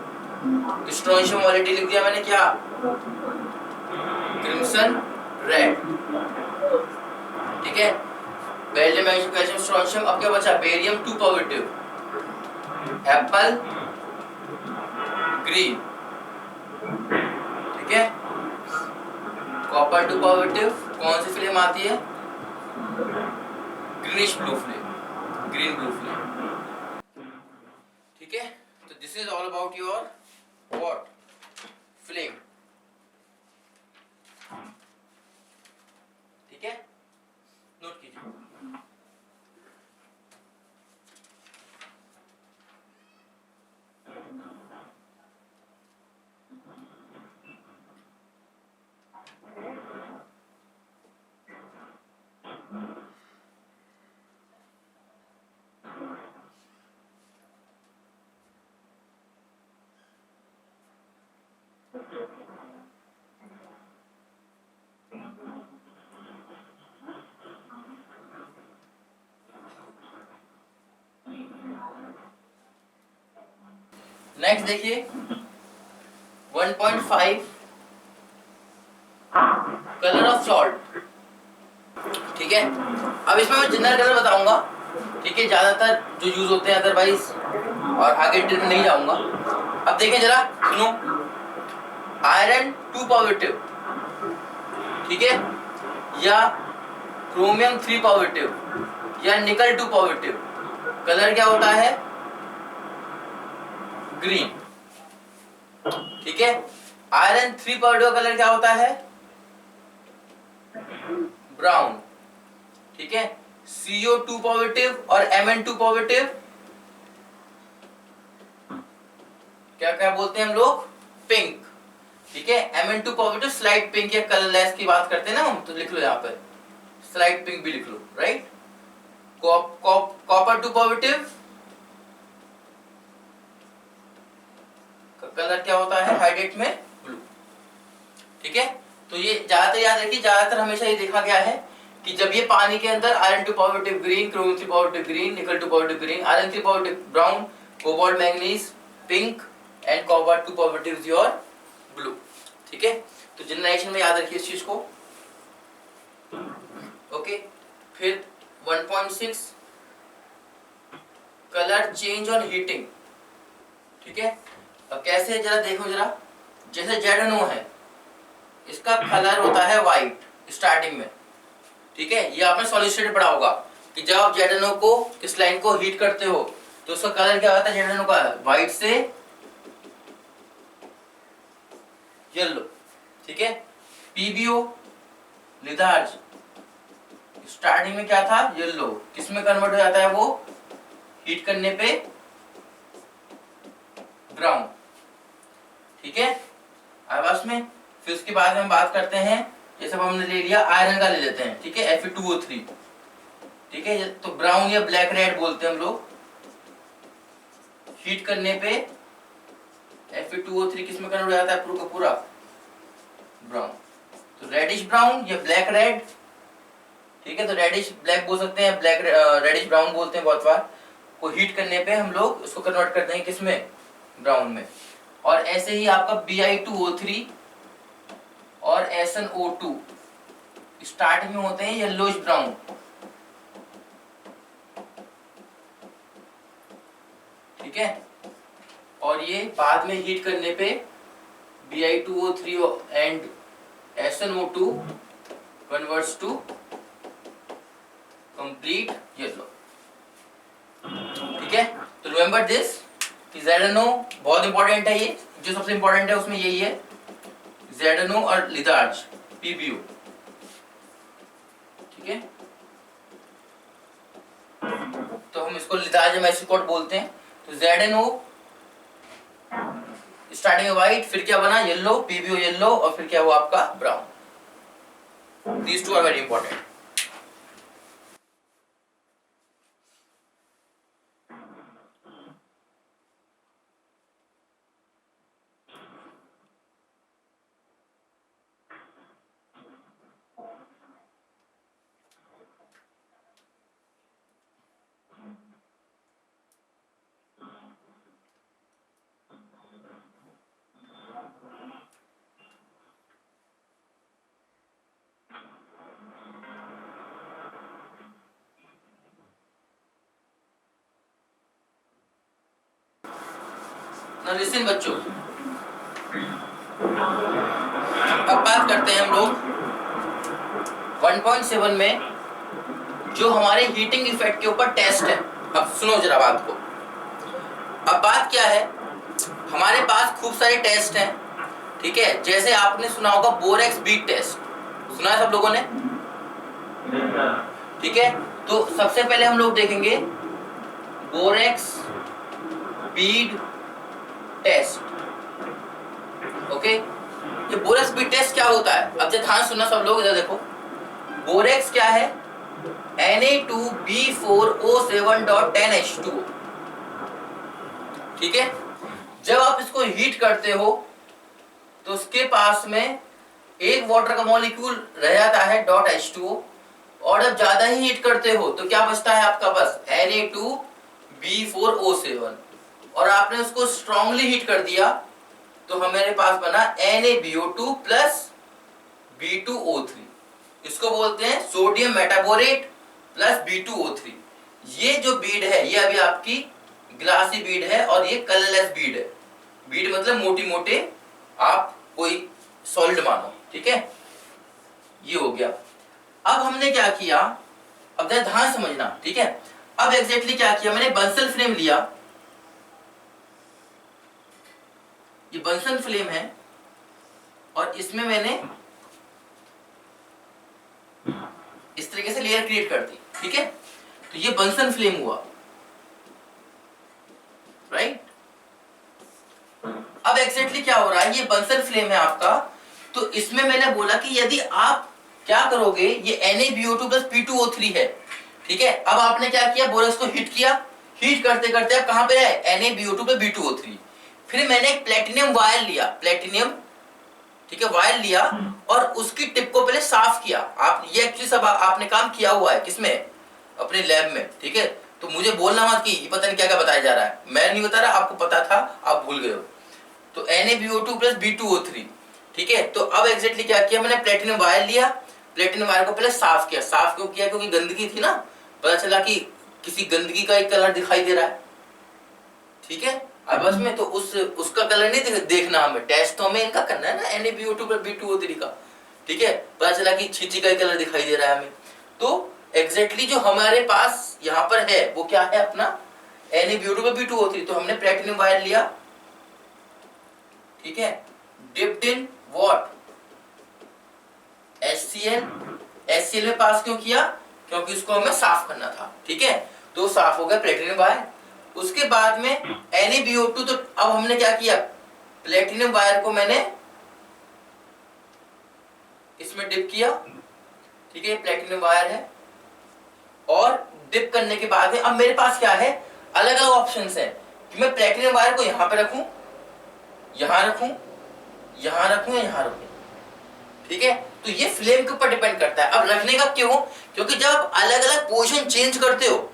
स्ट्रोंशियम ऑलरेडी लिख दिया मैंने, क्या, क्रिम्सन रेड। ठीक है, बेरिलियम मैग्नीशियम कैल्शियम स्ट्रोंशियम, अब क्या बचा, बेरियम 2 पॉजिटिव, एप्पल ग्रीन। ठीक है, कॉपर 2 पॉजिटिव, कौन सी फ्लेम आती है, greenish blue flame, green blue flame. ठीक है, तो this is all about your what, flame. ठीक है, नोट कीजिए। नेक्स्ट देखिए 1.5 कलर ऑफ सॉल्ट। ठीक है, अब इसमें मैं जनरल कलर बताऊंगा, ठीक है, ज्यादातर जो यूज होते हैं, अदरवाइज और आगे डिटेल नहीं जाऊंगा। अब देखें जरा, सुनो, आयरन 2 पॉजिटिव, ठीक है, या क्रोमियम 3 पॉजिटिव या निकल 2 पॉजिटिव, कलर क्या होता है, ग्रीन। ठीक है, आयरन 3 पॉजिटिव का कलर क्या होता है, ब्राउन। ठीक है, CO2 पॉजिटिव और Mn2 पॉजिटिव क्या क्या बोलते हैं हम लोग, पिंक। ठीक है, Mn2 पॉजिटिव स्लाइट पिंक या कलरलेस की बात करते हैं ना हम, तो लिख लो यहाँ पे स्लाइट पिंक भी लिख लो, राइट। कॉपर 2 पॉजिटिव कलर क्या होता है, हाइड्रेट में ब्लू। ठीक है, तो ये ज्यादातर याद रखिए, ज्यादातर हमेशा ये देखा गया है कि जब ये पानी के अंदर iron 2 positive green, chromium 3 positive green, निकल 2 positive green, iron 3 positive brown, cobalt manganese pink and copper 2 positive your blue. ठीक है, तो जनरेशन में याद रखिए इस चीज को। ओके, फिर 1.6 कलर चेंज ऑन हीटिंग। ठीक है, अब कैसे जरा देखो जरा, जैसे ZNO है इसका कलर होता है व्हाइट स्टार्टिंग में। ठीक है, ये आपने सॉलिड स्टेट पढ़ा होगा कि जब आप ZNO को इस लाइन को हीट करते हो तो उसका कलर क्या होता है ZNO का, व्हाइट से येलो। ठीक है, PbO लिदार्ज स्टार्टिंग में क्या था, येलो, किस में कन्वर्ट हो जाता है वो, हीट करने पे ब्राउन। ठीक है, आवाज में। फिर उसके बाद हम बात करते हैं, जैसे हमने ले लिया आयरन का ले लेते हैं। ठीक है, Fe2O3। ठीक है, तो ब्राउन या ब्लैक रेड बोलते हैं हम लोग। हीट करने पे Fe2O3 किस में कन्वर्ट हो जाता है, पूरा का पूरा ब्राउन। तो रेडिश ब्राउन या ब्लैक रेड। ठीक है, तो रेडिश ब्लैक बोल सकते हैं, ब्लैक रेडिश ब्राउन बोलते हैं बहुत बार। को हीट करने पे हम लोग उसको कन्वर्ट करते हैं किसमें, ब्राउन में। और ऐसे ही आपका Bi2O3 और SnO2 स्टार्टिंग में होते हैं येलोइश ब्राउन। ठीक है, और ये बाद में हीट करने पे Bi2O3 and SnO2 converts to complete yellow. ठीक है, तो रिमेंबर दिस कि ZNO बहुत इंपॉर्टेंट है, ये जो सबसे इंपॉर्टेंट है उसमें यही है, ZNO और लिदार्ज PbO। ठीक है, तो हम इसको लिदार्ज मैसिकोट बोलते हैं। तो ZNO स्टार्टिंग में व्हाइट, फिर क्या बना येलो, PbO येलो, और फिर क्या हुआ आपका brown. These two are very important. Now listen बच्चों, अब बात करते हैं हम लोग 1.7 में जो हमारे हीटिंग इफेक्ट के ऊपर टेस्ट है। अब सुनो जरा बात को। अब बात क्या है, हमारे पास खूब सारे टेस्ट हैं। ठीक है, जैसे आपने सुना होगा बोरेक्स बीड टेस्ट, सुना है सब लोगों ने। ठीक है, तो सबसे पहले हम लोग देखेंगे बोरेक्स बीड टेस्ट। ओके, ये बोरेक्स बीड टेस्ट क्या होता है, अब ध्यान सुनना सब लोग, इधर देखो। बोरेक्स क्या है, Na2B4O7.10H2। ठीक है, जब आप इसको हीट करते हो तो उसके पास में एक वाटर का मॉलिक्यूल रह जाता है .H2O, और जब ज्यादा ही हीट करते हो तो क्या बचता है आपका, बस Na2B4O7। और आपने उसको स्ट्रांगली हीट कर दिया तो हमारे पास बना NaBO2 प्लस B2O3। इसको बोलते हैं सोडियम मेटाबोरेट प्लस B2O3। ये जो बीड है ये अभी आपकी ग्लासी बीड है, और ये कलरलेस बीड है। बीड मतलब मोटी मोटे आप कोई सॉलिड मानो। ठीक है, ये हो गया। अब हमने क्या किया, अब ध्यान समझना। ठीक है, अब एग्जैक्टली क्या किया, मैंने बंसल फ्लेम लिया, ये बंसल फ्लेम है, और इसमें मैंने इस तरीके से लेयर क्रिएट कर दी। ठीक है, तो ये बंसल फ्लेम हुआ, राइट। अब एग्जैक्टली क्या हो रहा है, ये बंसल फ्लेम है आपका, तो इसमें मैंने बोला कि यदि आप क्या करोगे, ये NaBO2 प्लस P2O3 है। ठीक है, अब आपने क्या किया, बोरस को हीट किया, हीट करते करते आप कहां पे आए, NaBO2 पे B2O3। फिर मैंने एक प्लेटिनियम वायर लिया, प्लेटिनियम, ठीक है, वायर लिया और उसकी टिप को पहले साफ किया। आप ये एक्चुअली सब आपने काम किया हुआ है, किसमें, अपने लैब में, ठीक है। तो मुझे बोलना मत कि ये पता नहीं क्या क्या बताया जा रहा है, मैं नहीं बता रहा, आपको पता था, आप भूल गए हो। तो NaBO2 प्लस B2O3, ठीक है। तो अब एग्जैक्टली क्या किया मैंने, प्लेटिनम वायर लिया, प्लेटिनम वायर को पहले साफ किया। साफ क्यों किया, क्योंकि गंदगी थी ना, पता चला कि किसी गंदगी का एक कलर दिखाई दे रहा है, ठीक है। आपस में तो उसका कलर नहीं देखना, हमें टेस्ट तो हमें इनका करना है ना, NaBO2 प्लस B2O3 का, ठीक है। पता चला कि छींची का कलर दिखाई दे रहा है हमें। तो एग्जैक्टली जो हमारे पास यहाँ पर है वो क्या है, अपना NaBO2 प्लस B2O3। तो हमने प्लेटिनम वायर लिया, ठीक है, डिप्ड इन व्हाट, HCl में पास क्यों किया, क्योंकि उसको हमें साफ करना था, ठीक है। तो साफ हो गया प्लेटिनम वायर। उसके बाद में NaBO2, तो अब हमने क्या किया, प्लेटिनम वायर को मैंने इसमें डिप किया, ठीक है, प्लेटिनम वायर है। और डिप करने के बाद में अब मेरे पास क्या है, अलग अलग ऑप्शंस है कि मैं प्लेटिनम वायर को यहां पे रखूं, यहां रखूं, यहां रखूं या यहां रखूं, ठीक है। तो ये फ्लेम के ऊपर डिपेंड करता है। अब रखने का क्यों, क्योंकि जब आप अलग अलग पोजीशन चेंज करते हो,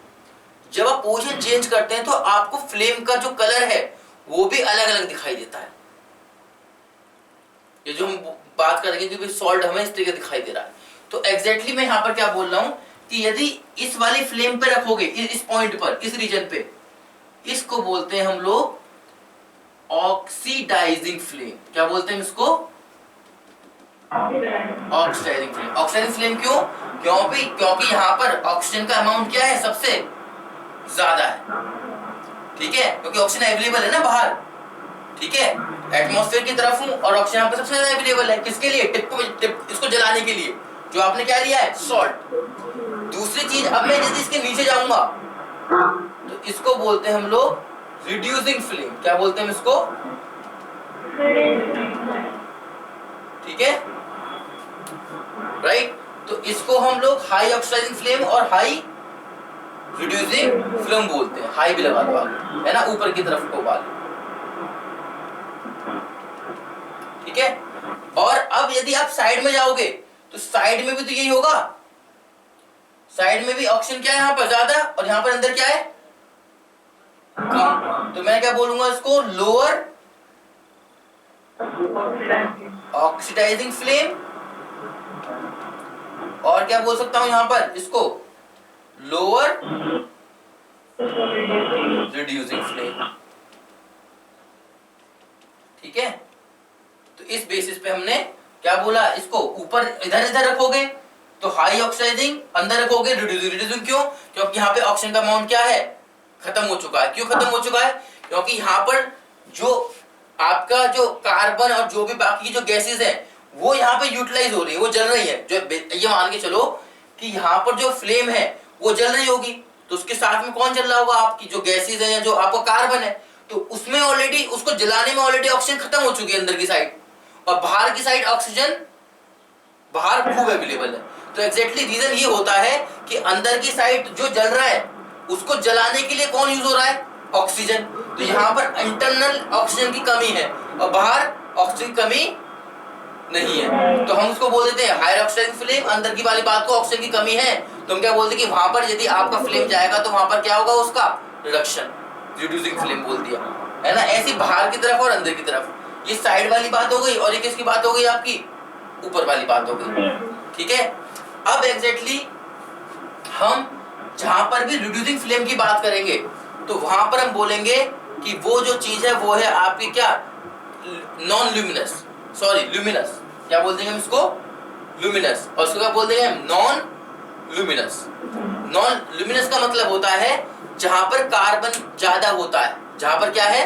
जब आप पोजीशन चेंज करते हैं तो आपको फ्लेम का जो कलर है वो भी अलग अलग दिखाई देता है। ये जो हम बात करेंगे कि सॉल्ट हमें इस तरीके दिखाई दे रहा है। तो एग्जैक्टली मैं यहाँ पर क्या बोल रहा हूं कि यदि इस वाली फ्लेम पे रखोगे, इस पॉइंट पर, इस रीजन पे, इसको बोलते हैं हम लोग ऑक्सीडाइजिंग फ्लेम। क्या बोलते हैं इसको, ऑक्सीडाइजिंग फ्लेम। ऑक्सीडाइजिंग फ्लेम क्यों, क्योंकि यहाँ पर ऑक्सीजन का अमाउंट क्या है, सबसे ज्यादा है, ठीक है, क्योंकि ऑक्सीजन अवेलेबल है ना बाहर, ठीक है, एटमॉस्फेयर की तरफ हूं और ऑक्सीजन यहाँ पर सबसे ज्यादा अवेलेबल है, किसके लिए, टिप इसको जलाने के लिए, जो आपने क्या लिया है, सॉल्ट। दूसरी चीज, अब मैं यदि इसके नीचे जाऊंगा तो इसको बोलते हैं हम लोग रिड्यूसिंग फ्लेम। क्या बोलते हैं इसको, ठीक है, राइट। तो इसको हम लोग हाई ऑक्सीडाइजिंग फ्लेम और हाई रिड्यूसिंग फ्लेम बोलते हैं। हाई भी लगा दो आप, है ना, ऊपर की तरफ को वाले, ठीक है। और अब यदि आप साइड में जाओगे तो साइड में भी तो यही होगा, साइड में भी ऑक्सीजन क्या है यहाँ पर ज्यादा और यहाँ पर अंदर क्या है कम। तो मैं क्या बोलूंगा इसको, लोअर ऑक्सीडाइजिंग फ्लेम, और क्या बोल सकता हूं यहां पर इसको, लोअर रिड्यूसिंग फ्लेम, ठीक है। तो इस बेसिस पे हमने क्या बोला, इसको ऊपर इधर इधर रखोगे तो हाई ऑक्सीडाइजिंग, अंदर रखोगे रिड्यूसिंग। क्यों, क्योंकि यहाँ पे ऑक्सीजन का अमाउंट क्या है, खत्म हो चुका है। क्यों खत्म हो चुका है, क्योंकि यहाँ पर जो आपका जो कार्बन और जो भी बाकी की जो गैसेस हैं वो यहाँ पे यूटिलाइज हो रही है, वो जल रही है। जो ये मान के चलो कि यहाँ पर जो फ्लेम है वो जल रही होगी, तो उसके साथ में कौन जल रहा होगा, आपकी जो गैसेस है या जो आपका कार्बन है, तो उसमें ऑलरेडी, उसको जलाने में ऑलरेडी ऑक्सीजन खत्म हो चुकी है अंदर की साइड, और बाहर की साइड ऑक्सीजन बाहर खूब अवेलेबल है। तो एग्जैक्टली रीजन ये होता है कि अंदर की साइड जो जल रहा है उसको जलाने के लिए कौन यूज हो रहा है, ऑक्सीजन। तो यहाँ पर इंटरनल ऑक्सीजन की कमी है और बाहर ऑक्सीजन की कमी नहीं है, तो हम उसको बोल देते हैं हायर ऑक्सीडाइजिंग फ्लेम। अंदर की वाली बात को ऑक्सीजन की कमी है तो हम क्या बोलते हैं कि वहां पर यदि आपका फ्लेम जाएगा तो वहां पर क्या होगा, उसका रिडक्शन, रिड्यूसिंग फ्लेम बोल दिया, है ना। ऐसी बाहर की तरफ और अंदर की तरफ, ये साइड वाली बात हो गई, और ये किसकी बात हो गई, आपकी ऊपर वाली बात हो गई, ठीक है। अब एग्जैक्टली हम जहां पर भी रिड्यूसिंग फ्लेम की बात करेंगे तो वहां पर हम बोलेंगे कि वो जो चीज है वो है आपकी क्या, नॉन ल्यूमिनस, सॉरी ल्यूमिनस, क्या बोल देंगे हम इसको, ल्यूमिनस, और उसको क्या बोल देंगे हम, नॉन ल्यूमिनस। नॉन ल्यूमिनस का मतलब होता है जहां पर कार्बन ज्यादा होता है, जहां पर क्या है,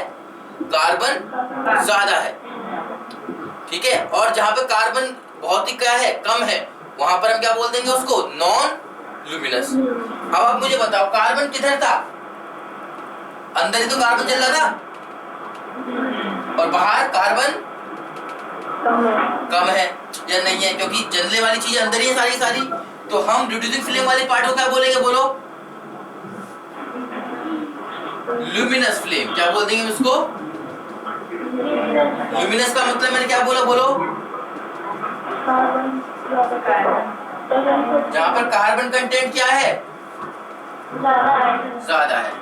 कार्बन ज्यादा है, ठीक है। और जहां पे कार्बन बहुत ही क्या है, कम है, वहां पर हम क्या बोल देंगे उसको, नॉन ल्यूमिनस। अब आप मुझे बताओ कार्बन किधर था, अंदर ही तो कार्बन जल रहा था और बाहर कार्बन कम है या नहीं है, क्योंकि जलने वाली चीज अंदर ही है सारी सारी। तो हम रिड्यूसिंग फ्लेम वाले पार्ट को क्या बोलेंगे, बोलो, ल्यूमिनस फ्लेम। क्या बोल देंगे इसको, ल्यूमिनस का मतलब मैंने क्या बोला, बोलो, जहाँ पर कार्बन कंटेंट क्या है, ज्यादा है,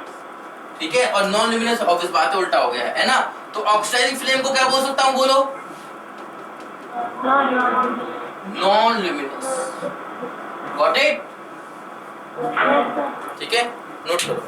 ठीक है। और नॉन ल्यूमिनस ऑब्वियस बात है, उल्टा हो गया है ना। तो ऑक्सीडाइजिंग फ्लेम को क्या बोल सकता हूँ, बोलो? Non luminous. Got it? ठीक है, नोट करो।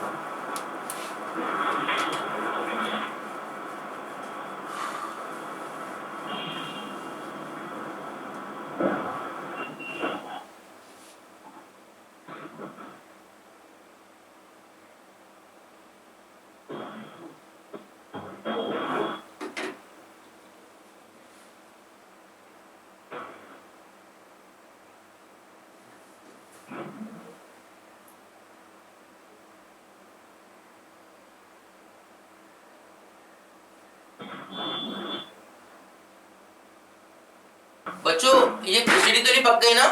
बच्चों ये खिचड़ी तो नहीं पक गई ना?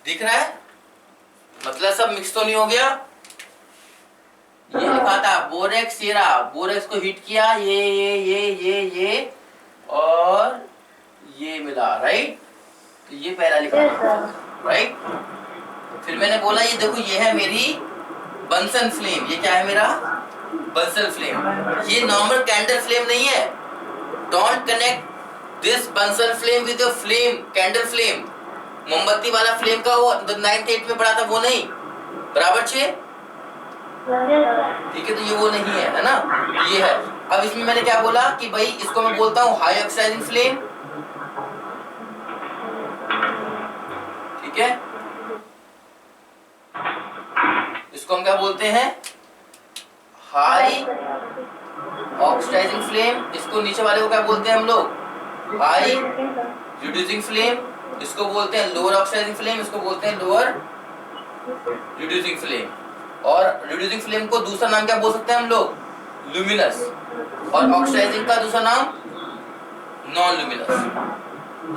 दिख रहा है? मतलब सब मिक्स तो नहीं हो गया? ये लिखा था बोरेक्स सीरा, बोरेक्स को हीट किया, ये और ये मिला, राइट? तो ये पहला लिखा, राइट? फिर मैंने बोला ये देखो ये है मेरी बंसन फ्लेम। ये क्या है मेरा? Bunsen flame. ये नॉर्मल कैंडल फ्लेम नहीं है। Don't connect this Bunsen flame with the flame, candle flame. मोमबत्ती वाला फ्लेम का वो 9th 8th में पढ़ा था, वो नहीं। बराबर 6? ठीक है, तो ये वो नहीं है ना, ये है। अब इसमें मैंने क्या बोला कि भाई इसको मैं बोलता हूँ हाई ऑक्सीडाइजिंग फ्लेम, ठीक है। इसको हम क्या बोलते हैं? High oxidizing flame. इसको नीचे वाले को क्या बोलते हैं हम लोग? High reducing flame. इसको बोलते हैं लोअर ऑक्सीडाइजिंग फ्लेम, इसको बोलते हैं लोअर रिड्यूसिंग फ्लेम। और रिड्यूसिंग फ्लेम को दूसरा नाम क्या बोल सकते हैं हम लोग? ल्यूमिनस। और ऑक्सीडाइजिंग का दूसरा नाम नॉन ल्यूमिनस,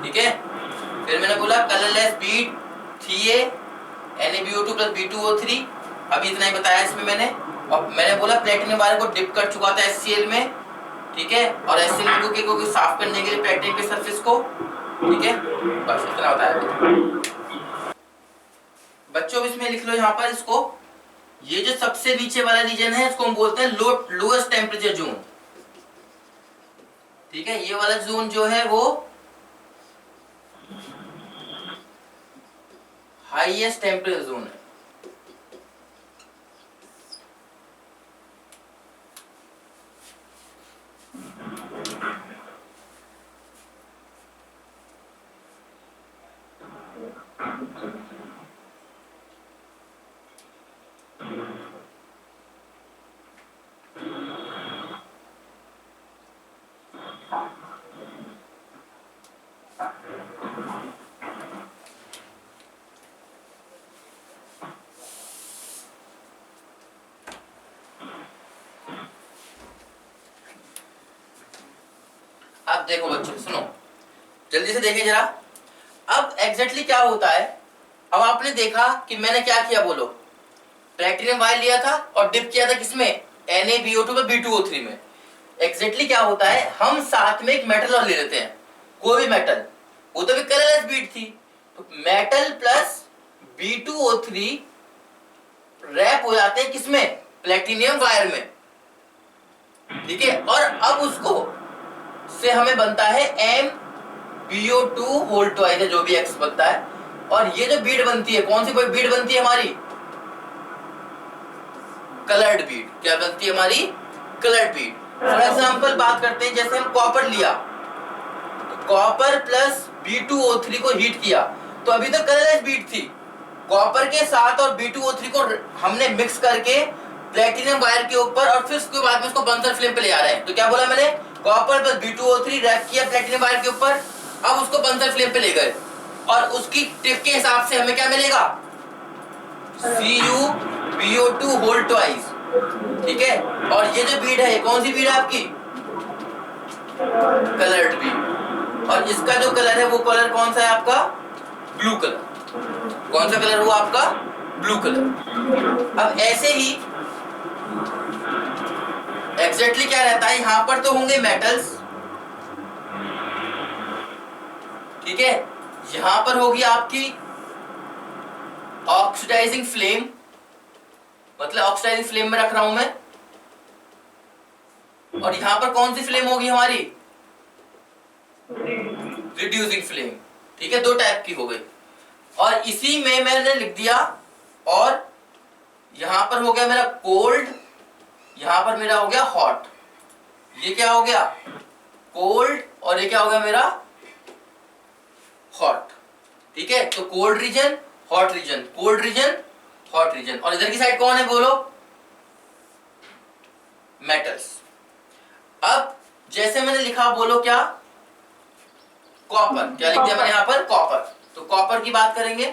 ठीक है। फिर मैंने बोला colourless Beed Ca NaBO2 plus B2O3। अभी इतना ही बताया इसमें मैंने। और मैंने बोला प्लेटिनम वायर को डिप कर चुका था HCl में, ठीक है। और HCl को साफ करने के लिए प्लेटिनम के सरफेस को, ठीक है। बस इतना बताया बच्चों। इसमें लिख लो यहाँ पर इसको, ये जो सबसे नीचे वाला रीजन है इसको हम बोलते हैं लोएस्ट टेम्परेचर जोन, ठीक है। ये वाला जोन जो है वो हाईएस्ट टेम्परेचर जोन है। अब देखो बच्चों, सुनो जल्दी से देखें जरा। अब एग्जैक्टली क्या होता है? अब आपने देखा कि मैंने क्या किया, बोलो? प्लेटिनम वायर लिया था और डिप किया था किसमें? NaBO2 में B2O3 में। एग्जैक्टली क्या होता है, हम साथ में एक मेटल और ले लेते हैं, कोई भी मेटल। वो तो भी कलरलेस बीड थी, तो मेटल प्लस B2O3 रैप हो जाते हैं किसमें? प्लेटिनियम वायर में, ठीक है। और अब उसको से हमें बनता है MbO2 होल ट्वाइस, जो भी X बनता है। और ये जो बीड बनती है, कौन सी बीड बनती है हमारी? कलर्ड बीड। क्या बनती है हमारी? कलर्ड बीड। फॉर एग्जांपल बात करते हैं, जैसे हम कॉपर लिया, तो कॉपर प्लस B2O3 को हीट किया, तो अभी तो कलरलेस बीड थी। कॉपर के साथ और B2O3 को हमने मिक्स करके प्लेटिनियम वायर के ऊपर, और फिर उसके बाद में उसको बंसर फ्लेम पे ले आ रहे हैं। तो क्या बोला मैंने? कॉपर प्लस B2O3 रैप किया प्लेटिनियम वायर के ऊपर, अब उसको बंसर फ्लेम पे ले गए, और उसकी टिप के हिसाब से हमें क्या मिलेगा? CuBO2 होल ट्वाइस, ठीक है। और ये जो बीड है, ये कौन सी बीड है आपकी? कलर्ड बीड। और इसका जो कलर है वो कलर कौन सा है आपका? Blue colour. कौन सा कलर हुआ आपका? Blue colour. अब ऐसे ही एग्जैक्टली क्या रहता है, यहां पर तो होंगे मेटल्स, ठीक है, यहां पर होगी आपकी ऑक्सीडाइजिंग फ्लेम, मतलब ऑक्सीडाइजिंग फ्लेम में रख रहा हूं मैं, और यहां पर कौन सी फ्लेम होगी हमारी, रिड्यूसिंग फ्लेम। ठीक है, दो टाइप की हो गई, और इसी में मैंने लिख दिया, और यहां पर हो गया मेरा कोल्ड, यहां पर मेरा हो गया हॉट। ये क्या हो गया, कोल्ड, और ये क्या हो गया मेरा हॉट। ठीक है, तो cold region, hot reason, cold region, hot reason. और इधर की साइड कौन है बोलो, मेटल्स। अब जैसे मैंने लिखा, बोलो क्या, कॉपर। क्या लिख दिया मैंने यहां पर, कॉपर। तो कॉपर की बात करेंगे।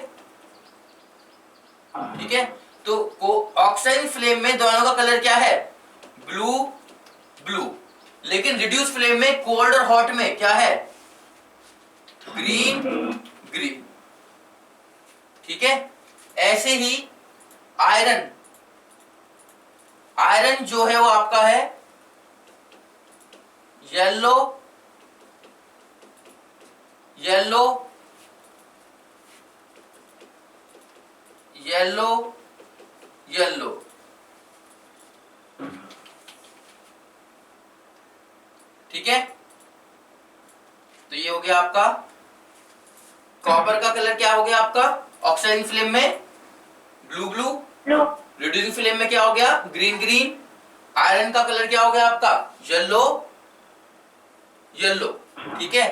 ठीक है, तो ऑक्साइड फ्लेम में दोनों का कलर क्या है, ब्लू ब्लू, लेकिन रिड्यूस फ्लेम में कोल्ड और हॉट में क्या है, ग्रीन ग्रीन। ठीक है, ऐसे ही आयरन, आयरन जो है वो आपका है येलो येलो येलो येलो। ठीक है, तो ये हो गया आपका कॉपर का कलर, क्या हो गया आपका ऑक्साइड फ्लेम में ब्लू ब्लू, रिड्यूसिंग फ्लेम में क्या हो गया, ग्रीन ग्रीन। आयरन का कलर क्या हो गया आपका, येलो येलो। ठीक है,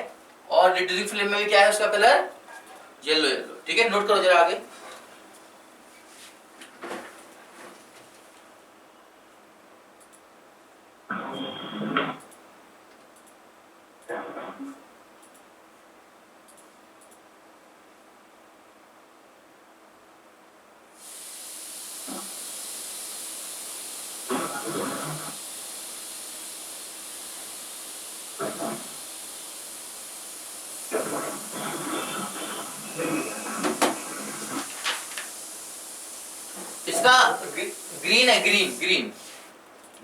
और रिड्यूसिंग फ्लेम में भी क्या है उसका कलर, येलो येलो। ठीक है, नोट करो जरा आगे। इसका ग्रीन है, green green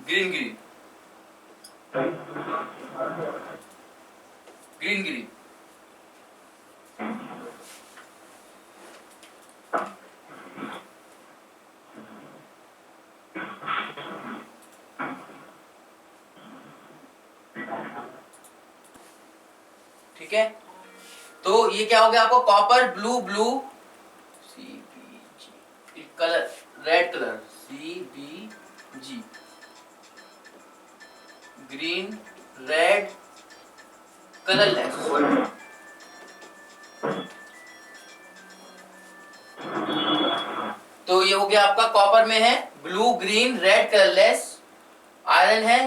green green green green. ठीक है, तो ये क्या हो गया आपको, copper blue blue, CBG colour, red colour CBG, green red colourless. तो ये हो गया आपका, कॉपर में है blue green red colourless, iron है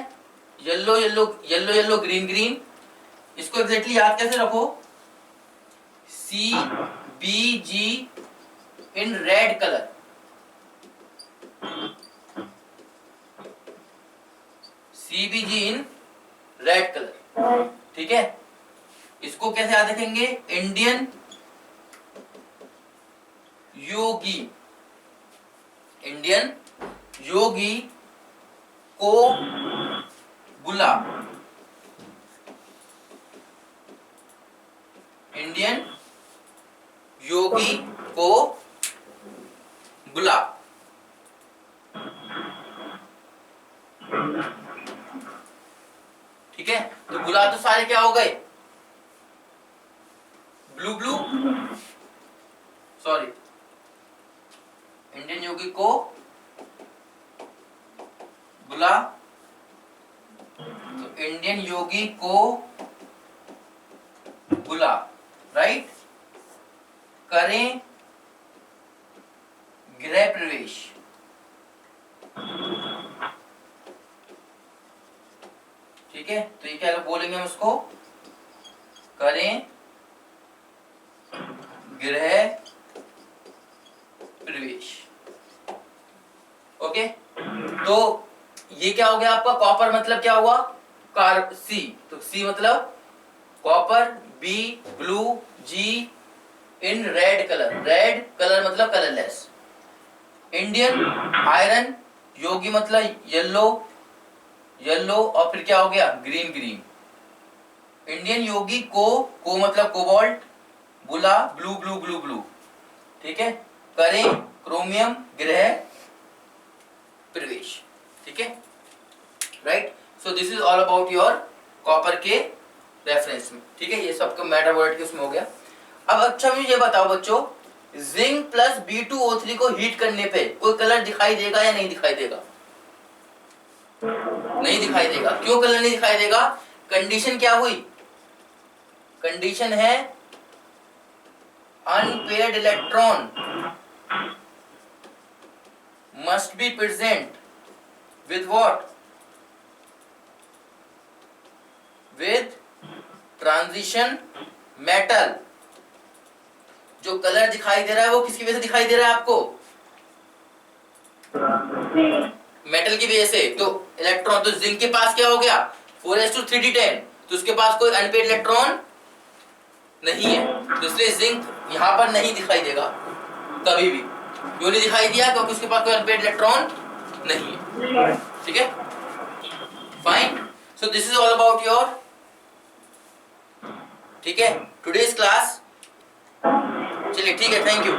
yellow yellow yellow yellow green green. इसको एग्जैक्टली याद कैसे रखो, CBG in red colour, CBG in red colour. ठीक है, इसको कैसे याद रखेंगे, इंडियन योगी, इंडियन योगी को बुला, इंडियन योगी को बुला। ठीक है, तो बुला तो सारे क्या हो गए, ब्लू ब्लू, सॉरी, इंडियन योगी को बुला, तो इंडियन योगी को बुला, राइट, करें गृह प्रवेश। ठीक है, तो ये क्या बोलेंगे हम उसको, करें गृह प्रवेश। ओके, तो ये क्या हो गया आपका, कॉपर मतलब क्या हुआ, C, तो C मतलब कॉपर, B ब्लू, G इन रेड कलर, रेड कलर मतलब कलरलेस, इंडियन आयरन, योगी मतलब येलो येलो, और फिर क्या हो गया, ग्रीन ग्रीन। इंडियन योगी को मतलब कोबाल्ट, बुला ब्लू ब्लू ब्लू ब्लू, ठीक है, करें क्रोमियम ग्रह प्रवेश, ठीक है, right. So this is all about your copper के रेफरेंस में, ठीक है, ये सबका मैटर वर्ड के उसमें हो गया। अब अच्छा मुझे ये बताओ बच्चों, जिंक प्लस B2O3 को हीट करने पे कोई कलर दिखाई देगा या नहीं दिखाई देगा? नहीं दिखाई देगा। क्यों कलर नहीं दिखाई देगा? कंडीशन क्या हुई? कंडीशन है unpaired electron must be present with what? With transition metal. जो कलर दिखाई दे रहा है वो किसकी वजह से दिखाई दे रहा है आपको? मेटल की वजह से। तो इलेक्ट्रॉन, तो जिंक के पास क्या हो गया? 4s2 3d10, तो उसके पास कोई अनपेयर्ड इलेक्ट्रॉन नहीं है, तो इसलिए जिंक यहां पर नहीं दिखाई देगा कभी भी। क्यों नहीं दिखाई दिया? क्योंकि उसके पास कोई अनपेयर्ड इलेक्ट्रॉन नहीं है, ठीक है, fine. So this is all about your, ठीक है, टुडेज क्लास। चलिए ठीक है, थैंक यू।